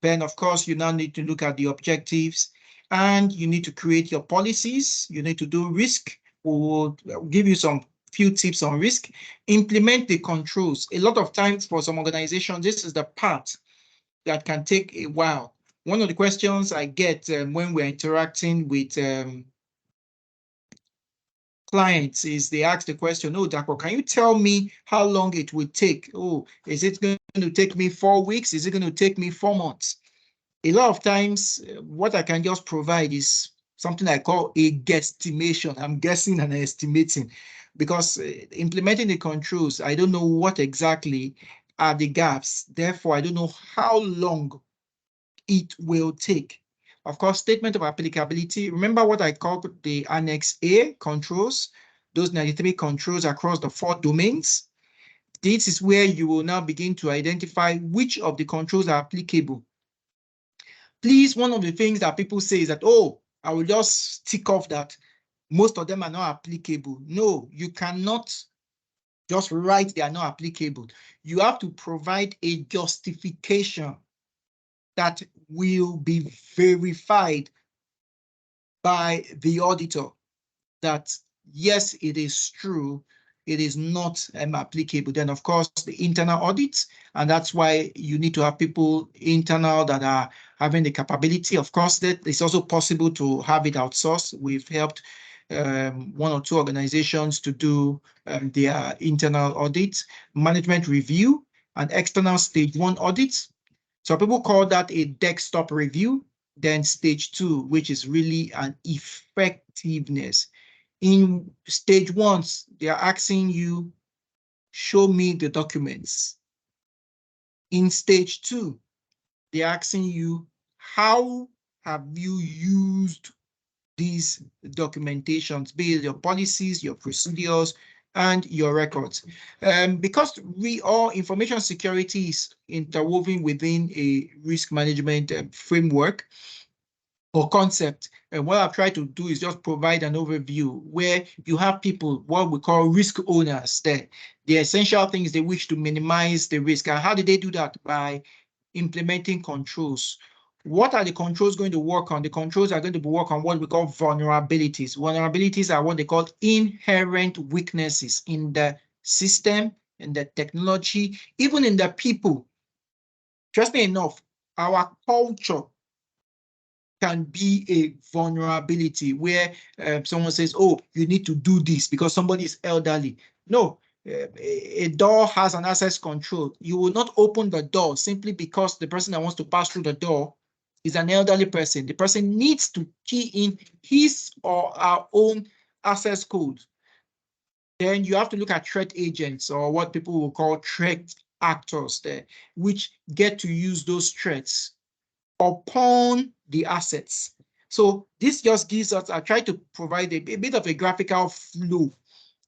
Then, of course, you now need to look at the objectives, and you need to create your policies. You need to do risk. We will give you some few tips on risk. Implement the controls. A lot of times for some organizations, this is the part that can take a while. One of the questions I get when we're interacting with clients is they ask the question, oh, Dapo, can you tell me how long it would take? Oh, is it going to take me 4 weeks? Is it going to take me 4 months? A lot of times, what I can just provide is something I call a guesstimation. I'm guessing and estimating because implementing the controls, I don't know what exactly are the gaps. Therefore, I don't know how long it will take. Of course, statement of applicability. Remember what I called the Annex A controls, those 93 controls across the 4 domains. This is where you will now begin to identify which of the controls are applicable. Please, one of the things that people say is that, oh, I will just tick off that most of them are not applicable. No, you cannot just write they are not applicable. You have to provide a justification that will be verified by the auditor that, yes, it is true, it is not applicable. Then, of course, the internal audits, and that's why you need to have people internal that are having the capability. Of course, that it's also possible to have it outsourced. We've helped 1 or 2 organizations to do their internal audits, management review, and external stage 1 audits. So people call that a desktop review. Then stage 2, which is really an effectiveness. In stage 1, they are asking you, show me the documents. In stage 2, they're asking you, how have you used these documentations, be it your policies, your procedures, and your records. Because all information security is interwoven within a risk management framework or concept. And what I've tried to do is just provide an overview where you have people, what we call risk owners, the essential things they wish to minimize the risk. And how do they do that? By implementing controls. What are the controls going to work on? The controls are going to work on what we call vulnerabilities. Vulnerabilities are what they call inherent weaknesses in the system, in the technology, even in the people. Interestingly enough, our culture can be a vulnerability where someone says, oh, you need to do this because somebody is elderly. No, a door has an access control. You will not open the door simply because the person that wants to pass through the door is an elderly person. The person needs to key in his or our own access code. Then you have to look at threat agents, or what people will call threat actors there, which get to use those threats upon the assets. So this just gives us, I try to provide a bit of a graphical flow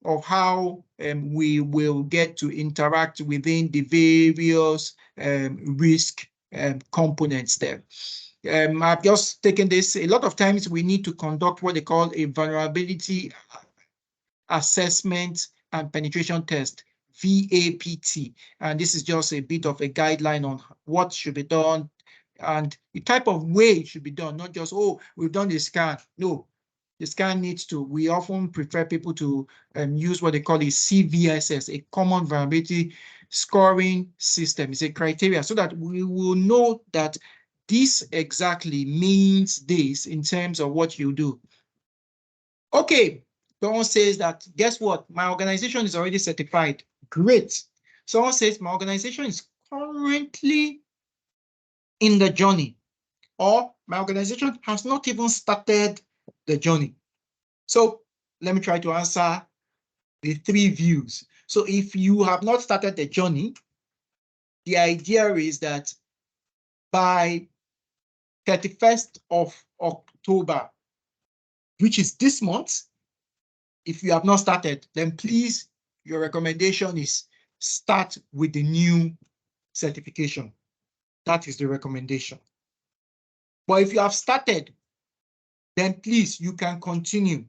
of how we will get to interact within the various risk components there. I've just taken this. A lot of times we need to conduct what they call a vulnerability assessment and penetration test, VAPT. And this is just a bit of a guideline on what should be done and the type of way it should be done, not just, oh, we've done the scan. No, the scan needs to, we often prefer people to use what they call a CVSS, a common vulnerability scoring system. It's a criteria so that we will know that this exactly means this in terms of what you do. Okay, someone says that, guess what? My organization is already certified. Great. Someone says my organization is currently in the journey, or my organization has not even started the journey. So let me try to answer the 3 views. So if you have not started the journey, the idea is that by 31st of October, which is this month, if you have not started, then please, your recommendation is start with the new certification. That is the recommendation. But if you have started, then please, you can continue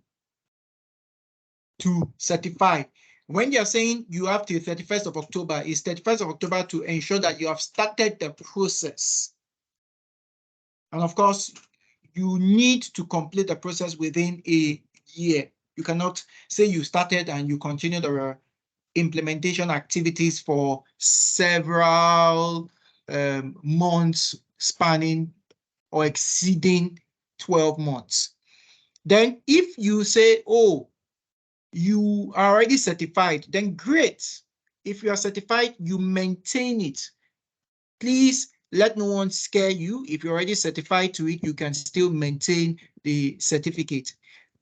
to certify. When you're saying you have till 31st of October, it's 31st of October to ensure that you have started the process. And of course, you need to complete the process within a year. You cannot say you started and you continue the implementation activities for several months spanning or exceeding 12 months. Then if you say, oh, you are already certified, then great. If you are certified, you maintain it. Please let no one scare you. If you're already certified to it, you can still maintain the certificate.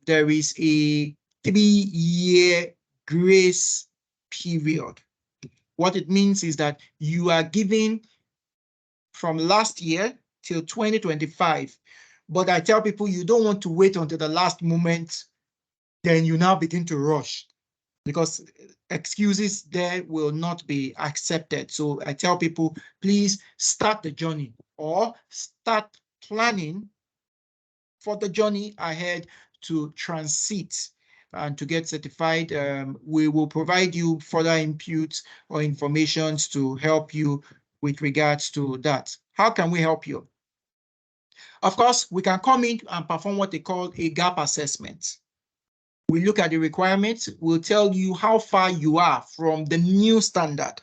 There is a 3-year grace period. What it means is that you are given from last year till 2025. But I tell people you don't want to wait until the last moment, then you now begin to rush, because excuses there will not be accepted. So I tell people, please start the journey or start planning for the journey ahead to transit and to get certified. We will provide you further inputs or informations to help you with regards to that. How can we help you? Of course, we can come in and perform what they call a gap assessment. We look at the requirements, we'll tell you how far you are from the new standard.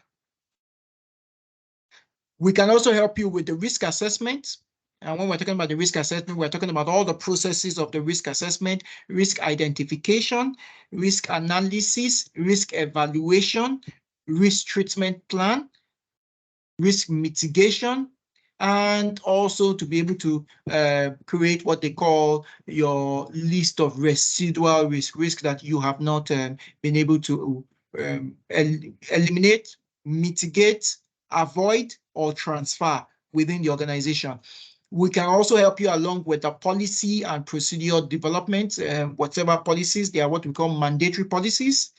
We can also help you with the risk assessment. And when we're talking about the risk assessment, we're talking about all the processes of the risk assessment, risk identification, risk analysis, risk evaluation, risk treatment plan, risk mitigation, and also to be able to create what they call your list of residual risk that you have not been able to eliminate, mitigate, avoid, or transfer within the organization. We can also help you along with the policy and procedure development, whatever policies, they are what we call mandatory policies.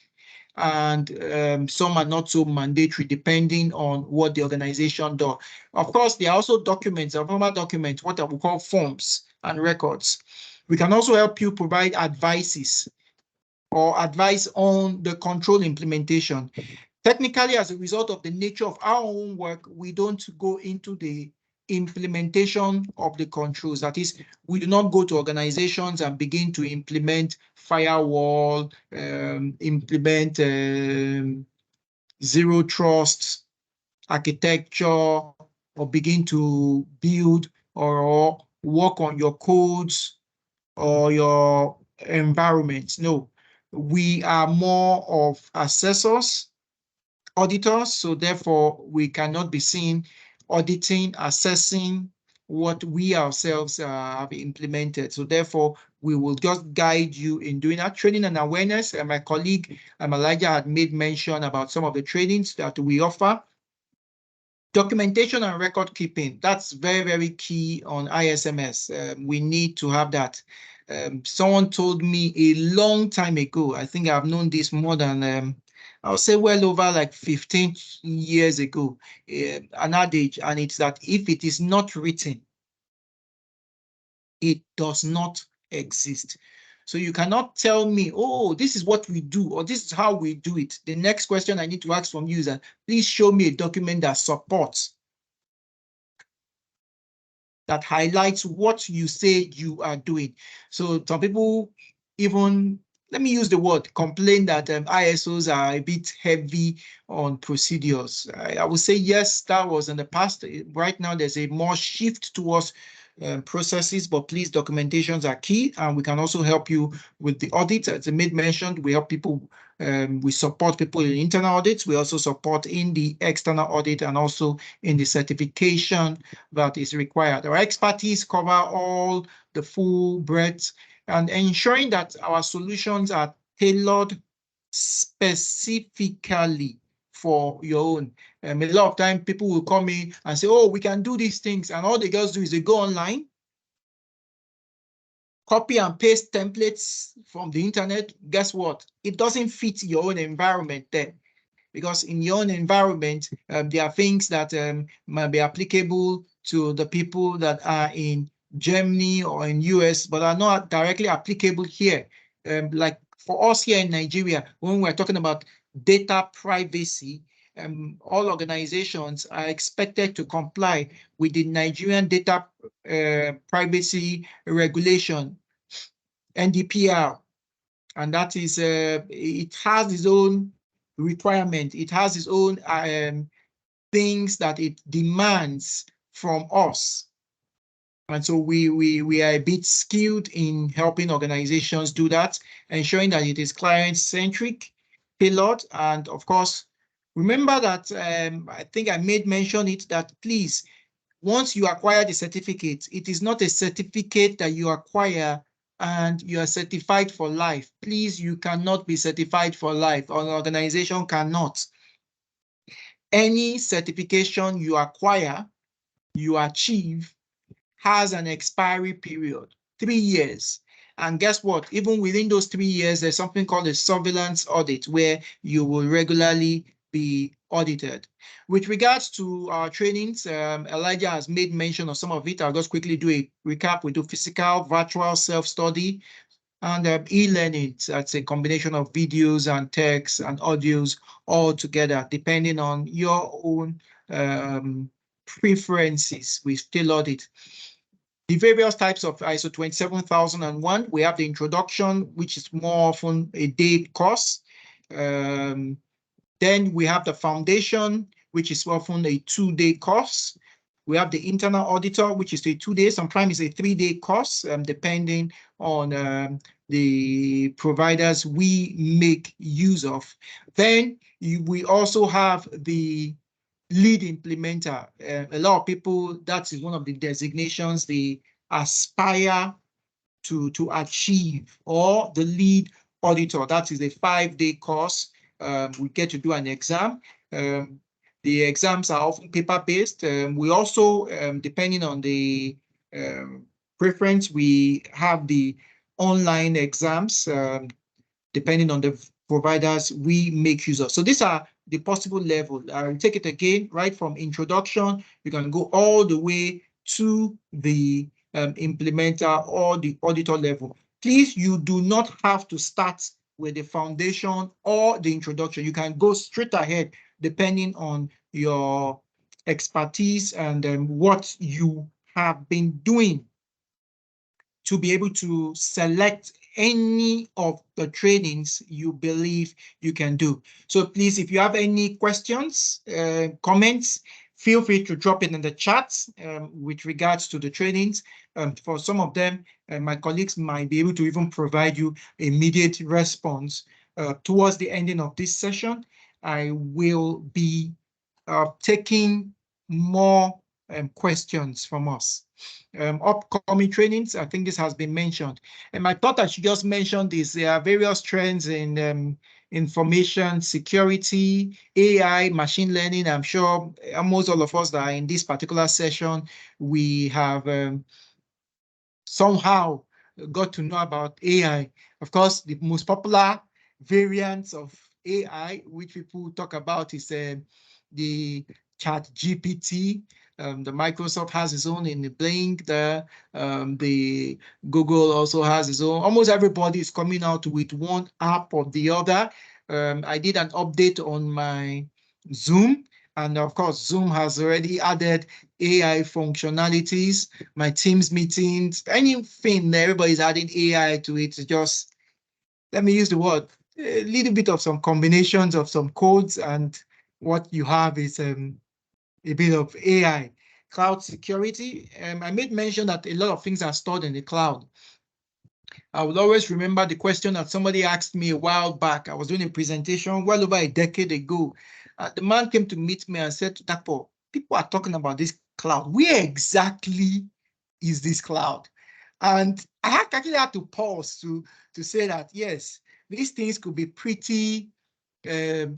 And some are not so mandatory depending on what the organization does. Of course, there are also documents, formal documents, what we call forms and records. We can also help you provide advices or advice on the control implementation. Technically, as a result of the nature of our own work, we don't go into the implementation of the controls. That is, we do not go to organizations and begin to implement firewall, implement zero trust architecture, or begin to build or work on your codes or your environment. No, we are more of assessors, auditors, so therefore we cannot be seen auditing, assessing what we ourselves have implemented. So therefore, we will just guide you in doing that training and awareness. And my colleague, Elijah, had made mention about some of the trainings that we offer. Documentation and record keeping, that's very, very key on ISMS. We need to have that. Someone told me a long time ago, I think I've known this more than, I'll say well over like 15 years ago, an adage, and it's that if it is not written, it does not exist. So you cannot tell me, oh, this is what we do, or this is how we do it. The next question I need to ask from you is that please show me a document that supports, that highlights what you say you are doing. So some people even, let me use the word, complain that ISOs are a bit heavy on procedures. I would say yes, that was in the past. Right now, there's a more shift towards processes, but please, documentations are key, and we can also help you with the audit. As I made mentioned, we help people, we support people in internal audits. We also support in the external audit and also in the certification that is required. Our expertise cover all the full breadth and ensuring that our solutions are tailored specifically for your own. A lot of time people will come in and say, oh, we can do these things. And all the girls do is they go online, copy and paste templates from the internet. Guess what? It doesn't fit your own environment there. Because in your own environment, there are things that might be applicable to the people that are in Germany or in US, but are not directly applicable here. Like for us here in Nigeria, when we're talking about data privacy, all organizations are expected to comply with the Nigerian data privacy regulation, NDPR. And that is, it has its own requirement. It has its own things that it demands from us. And so we are a bit skilled in helping organizations do that, ensuring that it is client-centric, tailored, and of course, remember that I think I made mention it that please, once you acquire the certificate, it is not a certificate that you acquire and you are certified for life. Please, you cannot be certified for life. An organization cannot. Any certification you acquire, you achieve, has an expiry period, 3 years. And guess what? Even within those 3 years, there's something called a surveillance audit where you will regularly be audited. With regards to our trainings, Elijah has made mention of some of it. I'll just quickly do a recap. We do physical, virtual, self-study, and e-learning. That's a combination of videos and texts and audios all together, depending on your own preferences. We've tailored it. The various types of ISO 27001, we have the introduction, which is more often a day course. Then we have the foundation, which is often a 2-day course. We have the internal auditor, which is a 2 days, sometimes it's a 3-day course, depending on the providers we make use of. Then we also have the lead implementer. A lot of people, that is one of the designations they aspire to achieve, or the lead auditor. That is a 5-day course. We get to do an exam. The exams are often paper-based. We also, depending on the preference, we have the online exams, depending on the providers we make use of. So these are the possible level. I will take it again, right from introduction. You can go all the way to the implementer or the auditor level. Please, you do not have to start with the foundation or the introduction. You can go straight ahead depending on your expertise and what you have been doing to be able to select any of the trainings you believe you can do. So please, if you have any questions, comments, feel free to drop it in the chat with regards to the trainings. For some of them, my colleagues might be able to even provide you immediate response. Towards the ending of this session, I will be taking more questions from us. Upcoming trainings, I think this has been mentioned. And I thought I should just mention this. There are various trends in information security, AI, machine learning. I'm sure almost all of us that are in this particular session, we have somehow got to know about AI. Of course, the most popular variants of AI, which people talk about, is the Chat GPT. The Microsoft has its own in the Blink. The Google also has its own. Almost everybody is coming out with one app or the other. I did an update on my Zoom, and of course, Zoom has already added AI functionalities. My Teams meetings, anything that everybody's adding AI to it, just, let me use the word, a little bit of some combinations of some codes, and what you have is a bit of AI. Cloud security, I made mention that a lot of things are stored in the cloud. I will always remember the question that somebody asked me a while back. I was doing a presentation well over a decade ago. The man came to meet me and said, Dapo, people are talking about this cloud. Where exactly is this cloud? And I actually had to pause to say that, yes, these things could be pretty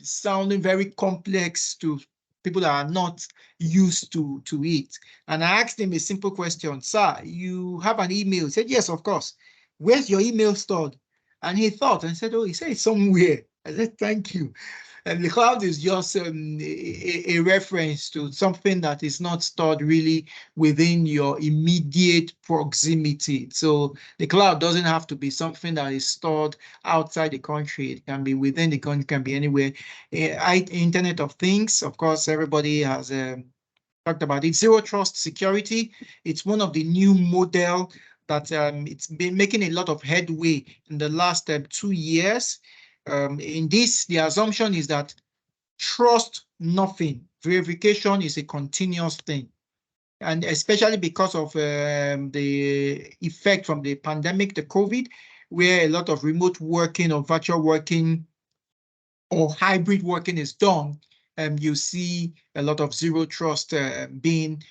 sounding very complex to people that are not used to it. And I asked him a simple question, sir, you have an email? He said, yes, of course. Where's your email stored? And he thought and said, oh, he said it's somewhere. I said, thank you. And the cloud is just a reference to something that is not stored really within your immediate proximity. So the cloud doesn't have to be something that is stored outside the country. It can be within the country, can be anywhere. Internet of Things, of course, everybody has talked about it. Zero Trust Security, it's one of the new model that it's been making a lot of headway in the last 2 years. In this, the assumption is that trust nothing verification is a continuous thing. And especially because of the effect from the pandemic, the COVID, where a lot of remote working or virtual working or hybrid working is done, you see a lot of zero trust being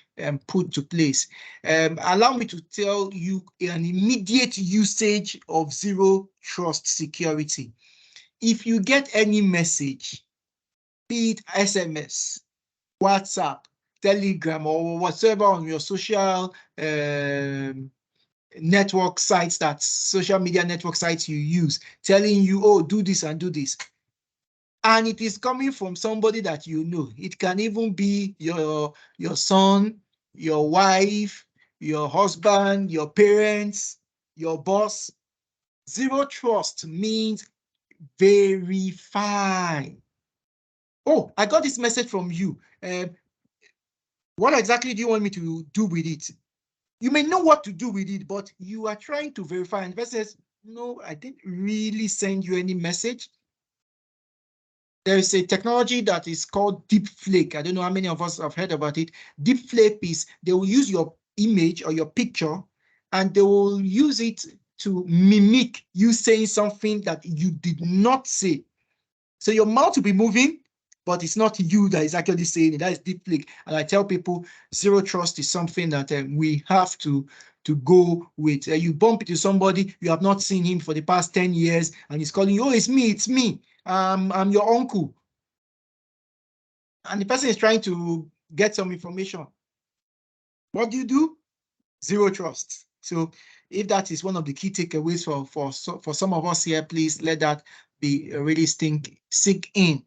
put to place. Allow me to tell you an immediate usage of zero trust security. If you get any message, be it SMS, WhatsApp, Telegram, or whatever on your social network sites, that social media network sites you use, telling you, oh, do this and do this, and it is coming from somebody that you know. It can even be your son, your wife, your husband, your parents, your boss. Zero trust means verify. Oh, I got this message from you. What exactly do you want me to do with it? You may know what to do with it, but you are trying to verify. And the person says, no, I didn't really send you any message. There is a technology that is called deep flake. I don't know how many of us have heard about it. Deep flake is they will use your image or your picture and they will use it to mimic you saying something that you did not say. So your mouth will be moving, but it's not you that is actually saying it. That is deep flake. And I tell people zero trust is something that we have to go with. You bump into somebody, you have not seen him for the past 10 years, and he's calling you, oh, it's me, it's me. I'm your uncle. And the person is trying to get some information. What do? Zero trust. So if that is one of the key takeaways for some of us here, please let that be really sink in.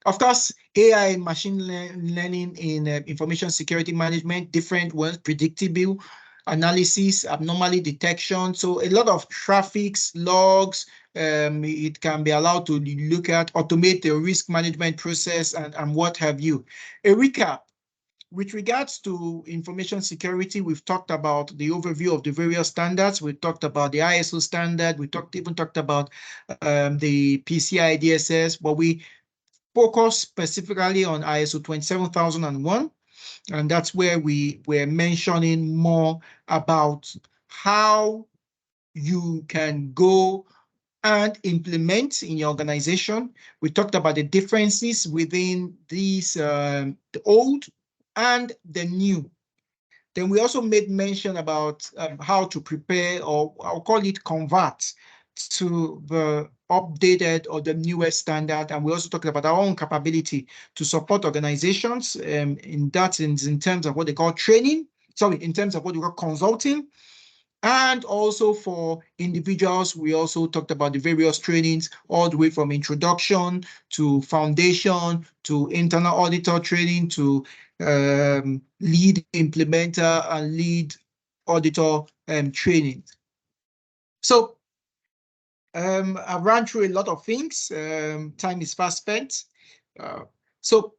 Of course, AI and machine learning in information security management, different ones, predictable analysis, abnormality detection. So a lot of traffics, logs, it can be allowed to look at, automate the risk management process and what have you. A recap. With regards to information security, we've talked about the overview of the various standards. We talked about the ISO standard. We even talked about the PCI DSS, but we focus specifically on ISO 27001. And that's where we were mentioning more about how you can go and implement in your organization. We talked about the differences within these, the old and the new. Then we also made mention about how to prepare, or I'll call it convert, to the updated or the newest standard. And we also talked about our own capability to support organizations in that, in terms of what they call training, sorry, in terms of what we call consulting. And also for individuals, we also talked about the various trainings, all the way from introduction to foundation to internal auditor training to lead implementer and lead auditor training. So I've run through a lot of things. Time is fast spent. So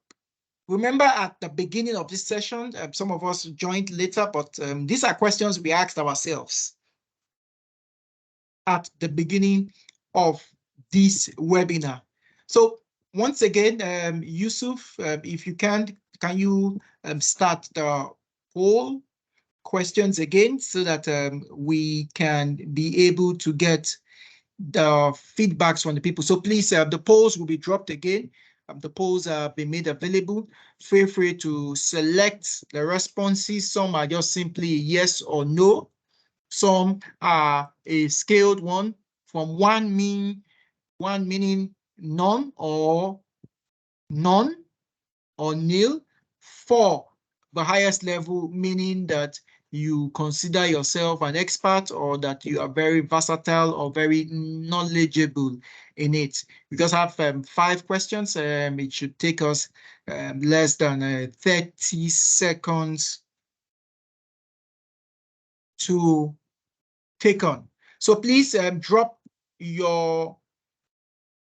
remember at the beginning of this session, some of us joined later, but these are questions we asked ourselves at the beginning of this webinar. So once again, Yusuf, if you can you start the poll questions again so that we can be able to get the feedbacks from the people. So please, the polls will be dropped again. The polls have been made available. Feel free to select the responses. Some are just simply yes or no. Some are a scaled one from one meaning none or nil, 4 the highest level, meaning that you consider yourself an expert or that you are very versatile or very knowledgeable in it. We just have 5 questions. It should take us less than 30 seconds to take on. So please drop your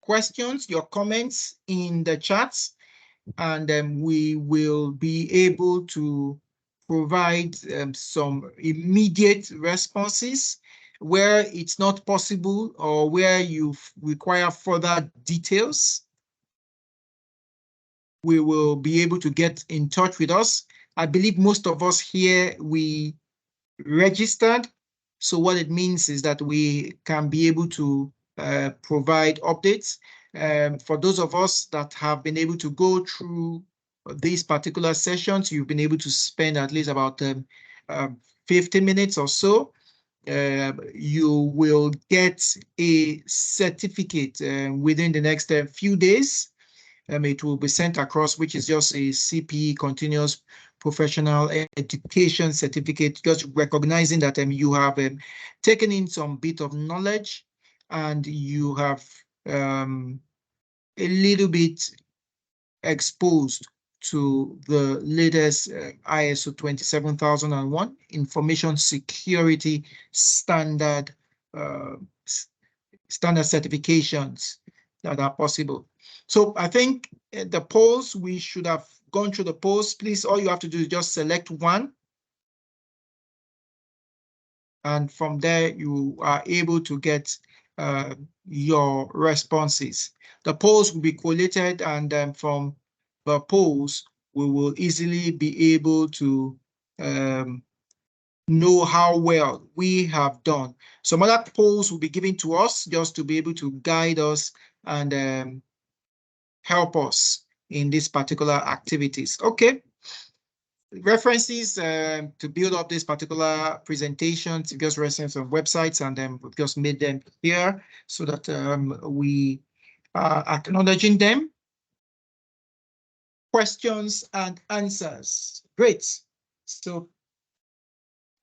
questions, your comments in the chats, and we will be able to provide some immediate responses. Where it's not possible or where you require further details, we will be able to get in touch with us. I believe most of us here, we registered. So what it means is that we can be able to provide updates. For those of us that have been able to go through these particular sessions, you've been able to spend at least about 50 minutes or so. You will get a certificate within the next few days. It will be sent across, which is just a CPE, continuous professional education certificate, just recognizing that you have taken in some bit of knowledge and you have a little bit exposed to the latest ISO 27001 information security standard standard certifications that are possible. So I think the polls, we should have gone through the polls. Please, all you have to do is just select one. And from there, you are able to get your responses. The polls will be collated, and then from the polls, we will easily be able to know how well we have done. Some other polls will be given to us just to be able to guide us and help us in these particular activities. Okay. References to build up this particular presentation, to just reference some websites, and then we've just made them here so that we are acknowledging them. Questions and answers. Great. So,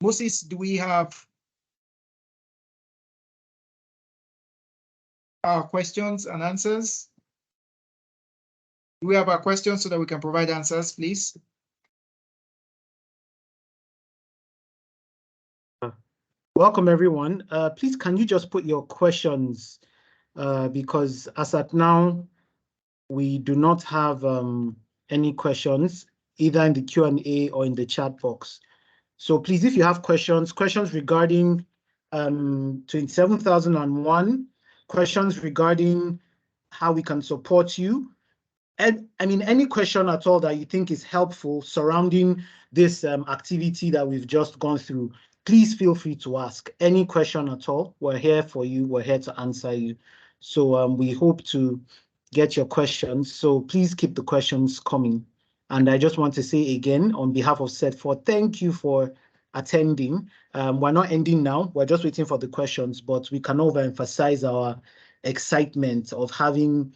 Moses, do we have our questions and answers? Do we have our questions so that we can provide answers, please? Welcome, everyone. Please, can you just put your questions, because as at now, we do not have any questions, either in the Q&A or in the chat box. So please, if you have questions regarding 27001, questions regarding how we can support you, and I mean, any question at all that you think is helpful surrounding this activity that we've just gone through, please feel free to ask any question at all. We're here for you. We're here to answer you. So we hope to get your questions. So please keep the questions coming. And I just want to say again, on behalf of Set4, thank you for attending. We're not ending now. We're just waiting for the questions, but we can overemphasize our excitement of having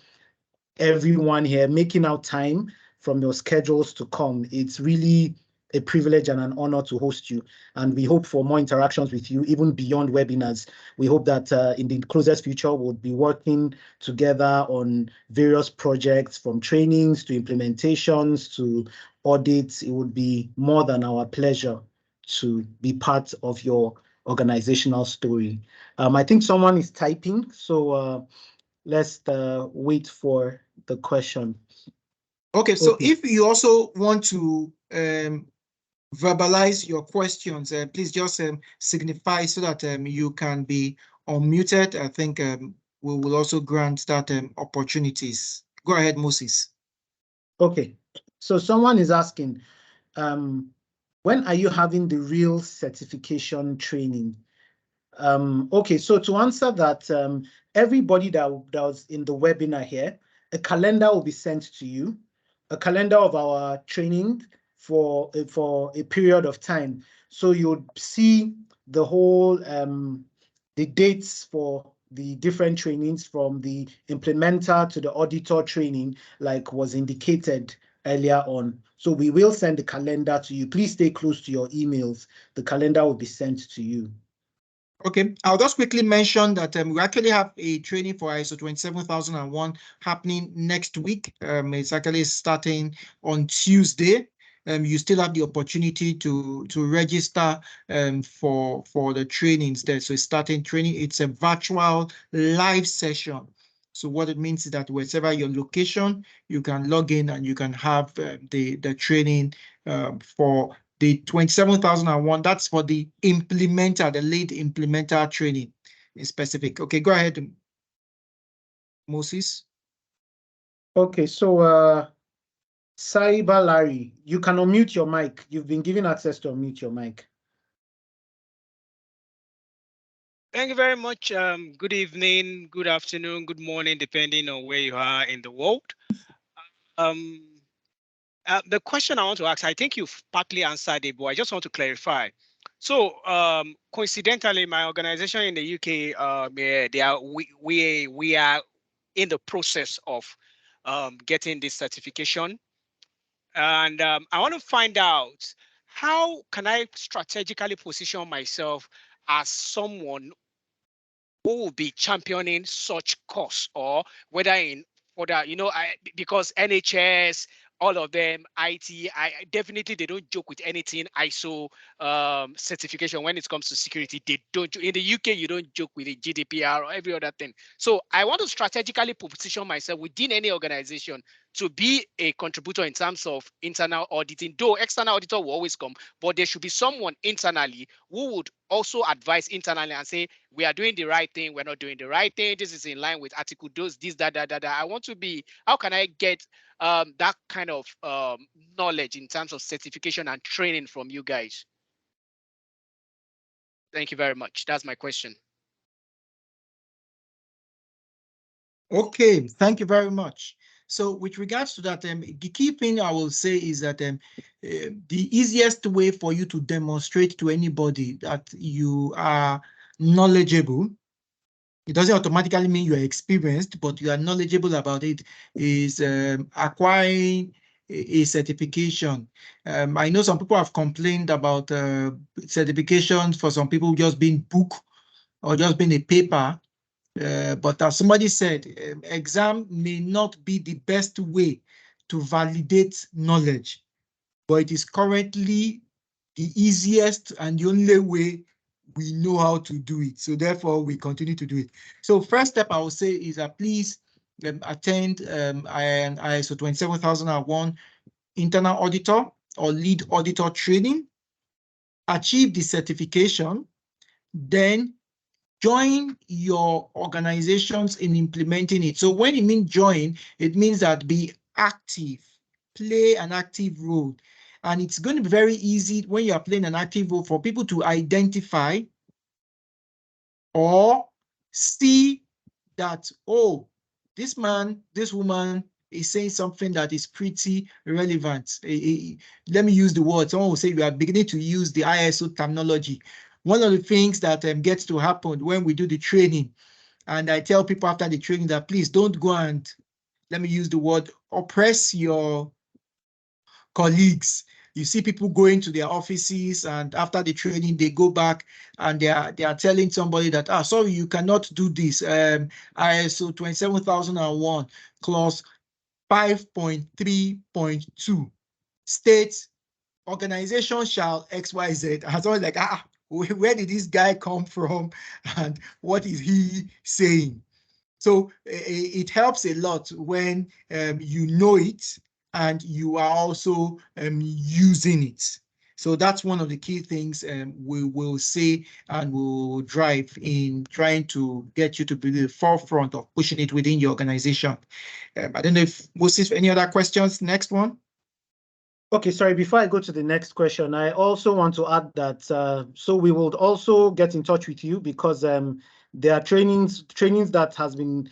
everyone here making out time from your schedules to come. It's really a privilege and an honor to host you. And we hope for more interactions with you, even beyond webinars. We hope that in the closest future, we'll be working together on various projects, from trainings to implementations to audits. It would be more than our pleasure to be part of your organizational story. I think someone is typing, so let's wait for the question. Okay, so if you also want to verbalize your questions, please just signify so that you can be unmuted. I think we will also grant that opportunities. Go ahead, Moses. Okay, so someone is asking, when are you having the real certification training? Okay, so to answer that, everybody that was in the webinar here, a calendar will be sent to you, a calendar of our training for a period of time. So you'll see the whole, the dates for the different trainings, from the implementer to the auditor training, like was indicated earlier on. So we will send the calendar to you. Please stay close to your emails. The calendar will be sent to you. Okay, I'll just quickly mention that we actually have a training for ISO 27001 happening next week. It's actually starting on Tuesday. You still have the opportunity to register for the trainings there. So it's starting training. It's a virtual live session. So what it means is that wherever your location, you can log in and you can have the training for the 27001. That's for the implementer, the lead implementer training in specific. Okay, go ahead, Moses. Okay, so Saiba Larry, you can unmute your mic. You've been given access to unmute your mic. Thank you very much. Good evening, good afternoon, good morning, depending on where you are in the world. The question I want to ask, I think you've partly answered it, but I just want to clarify. So, coincidentally, my organization in the UK, we are in the process of getting this certification, and I want to find out how can I strategically position myself as someone who will be championing such cause, or whether in further, because NHS, all of them, IT, definitely they don't joke with anything ISO certification when it comes to security. They don't. In the UK, you don't joke with the GDPR or every other thing. So I want to strategically position myself within any organization to be a contributor in terms of internal auditing. Though external auditor will always come, but there should be someone internally who would also advise internally and say, we are doing the right thing, we're not doing the right thing, this is in line with article those, this, that. I want to be, how can I get that kind of knowledge in terms of certification and training from you guys? Thank you very much. That's my question. Okay, thank you very much. So with regards to that, the key thing I will say is that the easiest way for you to demonstrate to anybody that you are knowledgeable, it doesn't automatically mean you are experienced, but you are knowledgeable about it, is acquiring a certification. I know some people have complained about certifications for some people just being book or just being a paper. But as somebody said, exam may not be the best way to validate knowledge, but it is currently the easiest and the only way we know how to do it. So therefore, we continue to do it. So first step I would say is that please attend ISO 27001 internal auditor or lead auditor training, achieve the certification, then join your organizations in implementing it. So when it means join, it means that be active, play an active role. And it's going to be very easy when you are playing an active role for people to identify or see that, oh, this man, this woman is saying something that is pretty relevant. Let me use the word. Someone will say we are beginning to use the ISO terminology. One of the things that gets to happen when we do the training, and I tell people after the training that please don't go and, let me use the word, oppress your colleagues. You see people going to their offices, and after the training, they go back and they are telling somebody that, sorry, you cannot do this. ISO 27001 clause 5.3.2 states organization shall XYZ. And so like, where did this guy come from and what is he saying? So it helps a lot when you know it and you are also using it. So that's one of the key things we will say and will drive in trying to get you to be the forefront of pushing it within your organization. I don't know if Moses, any other questions? Next one. Okay, sorry, before I go to the next question, I also want to add that, so we will also get in touch with you because there are trainings that have been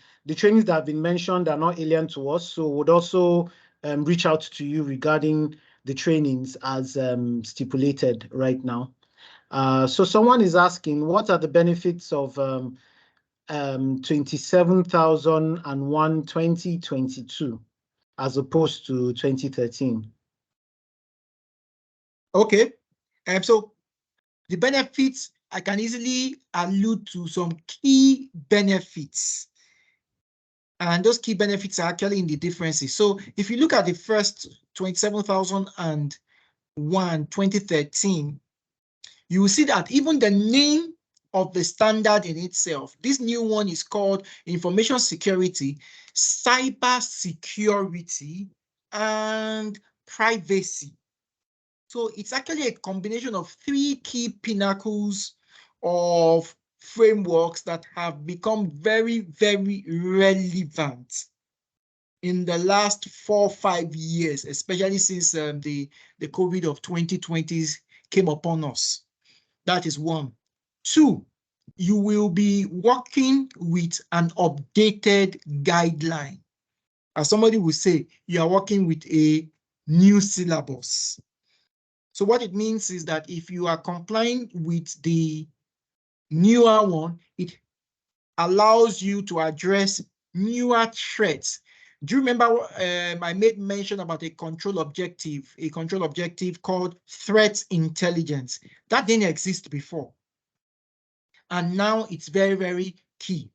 mentioned are not alien to us. So would also reach out to you regarding the trainings as stipulated right now. So someone is asking, what are the benefits of 27,001 2022 as opposed to 2013? Okay, so the benefits, I can easily allude to some key benefits. And those key benefits are actually in the differences. So if you look at the first 27,001 2013, you will see that even the name of the standard in itself, this new one is called information security, cyber security, and privacy. So it's actually a combination of three key pinnacles of frameworks that have become very, very relevant. in the last 4-5 years, especially since the COVID of 2020 came upon us. That is one. Two, you will be working with an updated guideline. As somebody will say, you are working with a new syllabus. So what it means is that if you are complying with the newer one, it allows you to address newer threats. Do you remember I made mention about a control objective called threat intelligence? That didn't exist before. And now it's very, very key.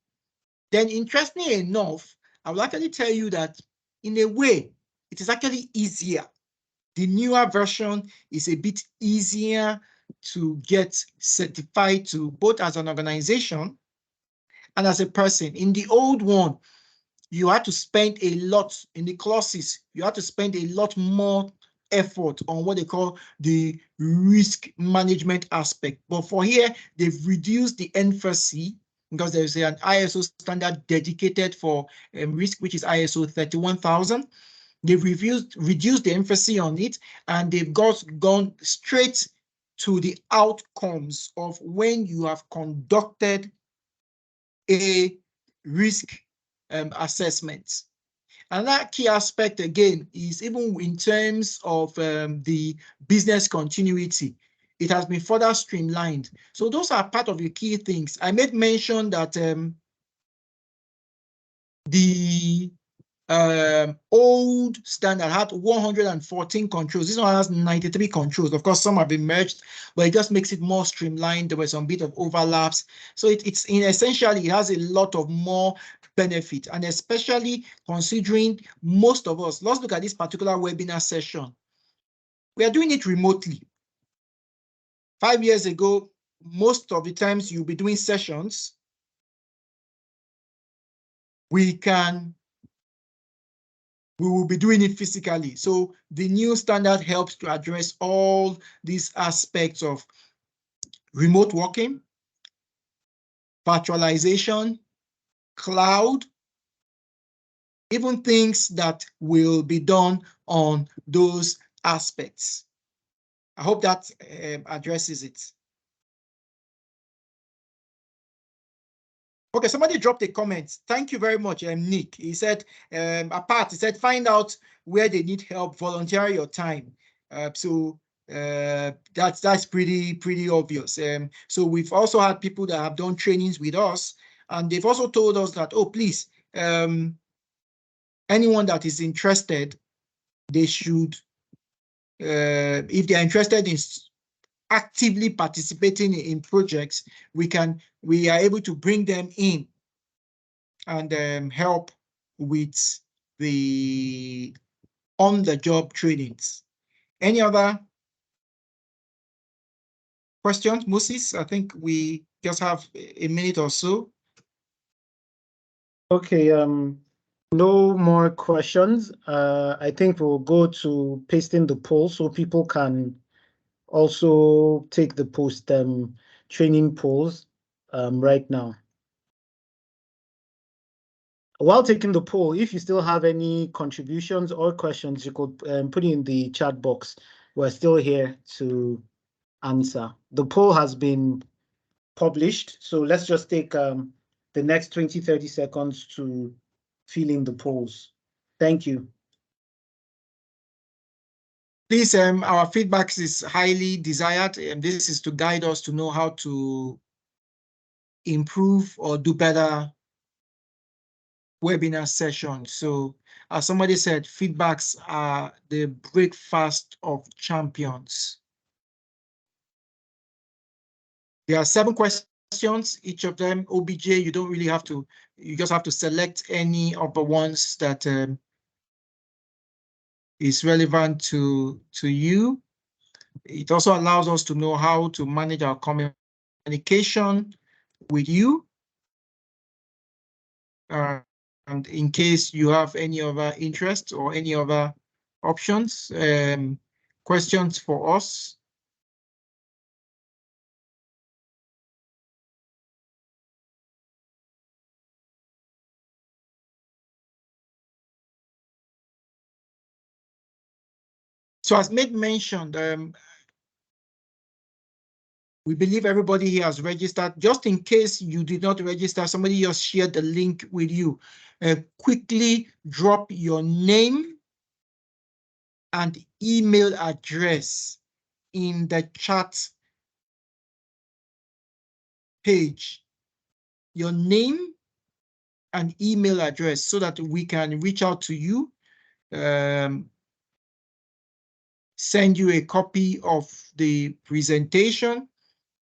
Then interestingly enough, I will actually tell you that in a way, it is actually easier. The newer version is a bit easier to get certified to, both as an organization and as a person. In the old one, you had to spend a lot in the courses. You had to spend a lot more effort on what they call the risk management aspect. But for here, they've reduced the emphasis because there's an ISO standard dedicated for risk, which is ISO 31000. They've reduced the emphasis on it, and they've gone straight to the outcomes of when you have conducted a risk assessment. And that key aspect, again, is even in terms of the business continuity, it has been further streamlined. So those are part of the key things. I made mention that the old standard had 114 controls. This one has 93 controls. Of course, some have been merged, but it just makes it more streamlined. There were some bit of overlaps. So it's in essentially, it has a lot of more benefit, and especially considering most of us, let's look at this particular webinar session. We are doing it remotely. 5 years ago, most of the times you'll be doing sessions. We will be doing it physically. So the new standard helps to address all these aspects of remote working, virtualization, cloud, even things that will be done on those aspects. I hope that addresses it. Okay, somebody dropped a comment. Thank you very much, Nick. He said, he said, find out where they need help, volunteer your time. That's pretty obvious. So we've also had people that have done trainings with us, and they've also told us that, oh, please, anyone that is interested, they should, if they're interested in actively participating in projects, we are able to bring them in and help with the on-the-job trainings. Any other questions, Moses? I think we just have a minute or so. Okay, no more questions. I think we'll go to pasting the poll so people can also take the post training polls right now. While taking the poll, if you still have any contributions or questions, you could put it in the chat box. We're still here to answer. The poll has been published, so let's just take the next 20-30 seconds to fill in the polls. Thank you. Please, our feedback is highly desired, and this is to guide us to know how to improve or do better webinar sessions. So as somebody said, feedbacks are the breakfast of champions. There are 7 questions, each of them OBJ. You don't really have to, you just have to select any of the ones that is relevant to you. It also allows us to know how to manage our communication with you. And in case you have any other interest or any other options, questions for us. So as Made mentioned, we believe everybody here has registered. Just in case you did not register, somebody just shared the link with you. Quickly drop your name and email address in the chat page. Your name and email address so that we can reach out to you, send you a copy of the presentation,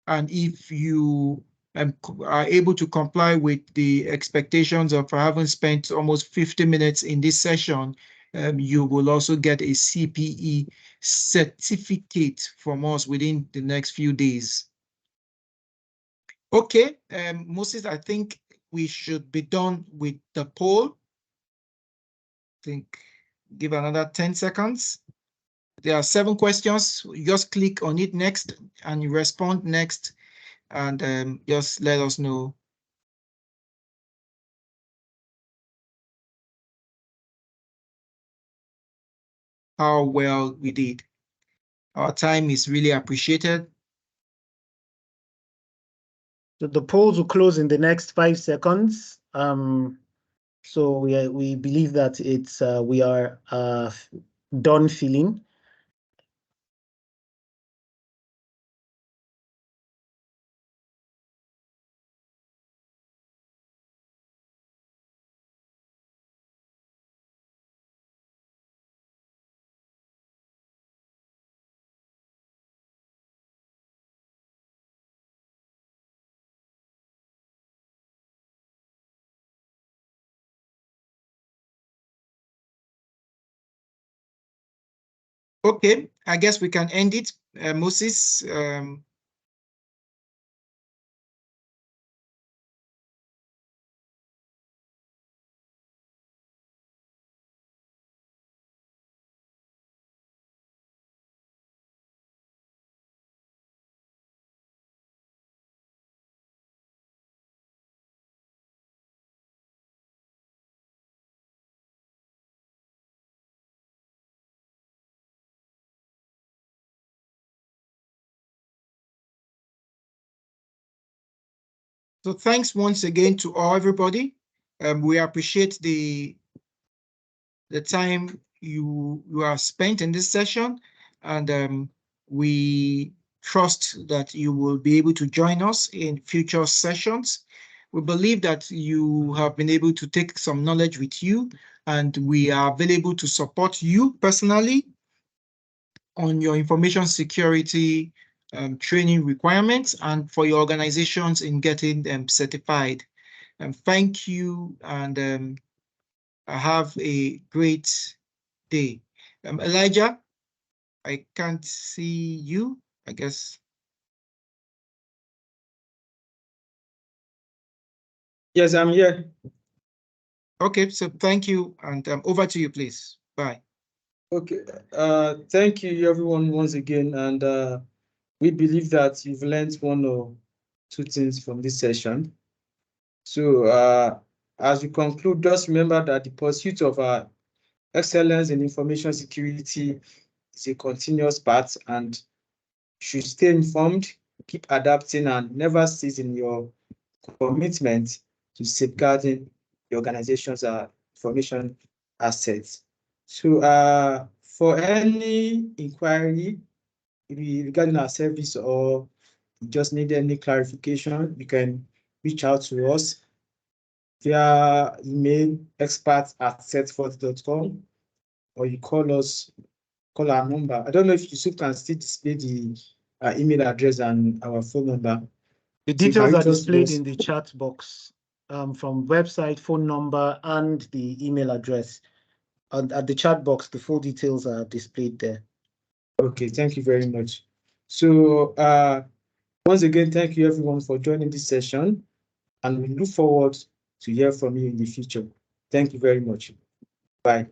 and if you are able to comply with the expectations of having spent almost 50 minutes in this session, you will also get a CPE certificate from us within the next few days. Okay, Moses, I think we should be done with the poll. I think give another 10 seconds. There are 7 questions. You just click on it next and you respond next, and just let us know how well we did. Our time is really appreciated. So the polls will close in the next 5 seconds. So we believe that it's we are done filling. Okay, I guess we can end it. Moses, so thanks once again to everybody. We appreciate the time you have spent in this session, and we trust that you will be able to join us in future sessions. We believe that you have been able to take some knowledge with you, and we are available to support you personally on your information security training requirements and for your organizations in getting them certified. Thank you, and have a great day. Elijah, I can't see you, I guess. Yes, I'm here. Okay, so thank you, and over to you, please. Bye. Okay. Thank you, everyone, once again. And we believe that you've learned 1 or 2 things from this session. So as we conclude, just remember that the pursuit of excellence in information security is a continuous path, and should stay informed, keep adapting, and never cease in your commitment to safeguarding the organization's information assets. So for any inquiry regarding our service, or you just need any clarification, you can reach out to us via email experts@setforth.com, or you call our number. I don't know if Yusuf can still display the email address and our phone number. The So you can details are reach us displayed to us. in the chat box, from website, phone number, and the email address. And at the chat box, the full details are displayed there. Okay, thank you very much. So once again, thank you everyone for joining this session, and we look forward to hear from you in the future. Thank you very much. Bye.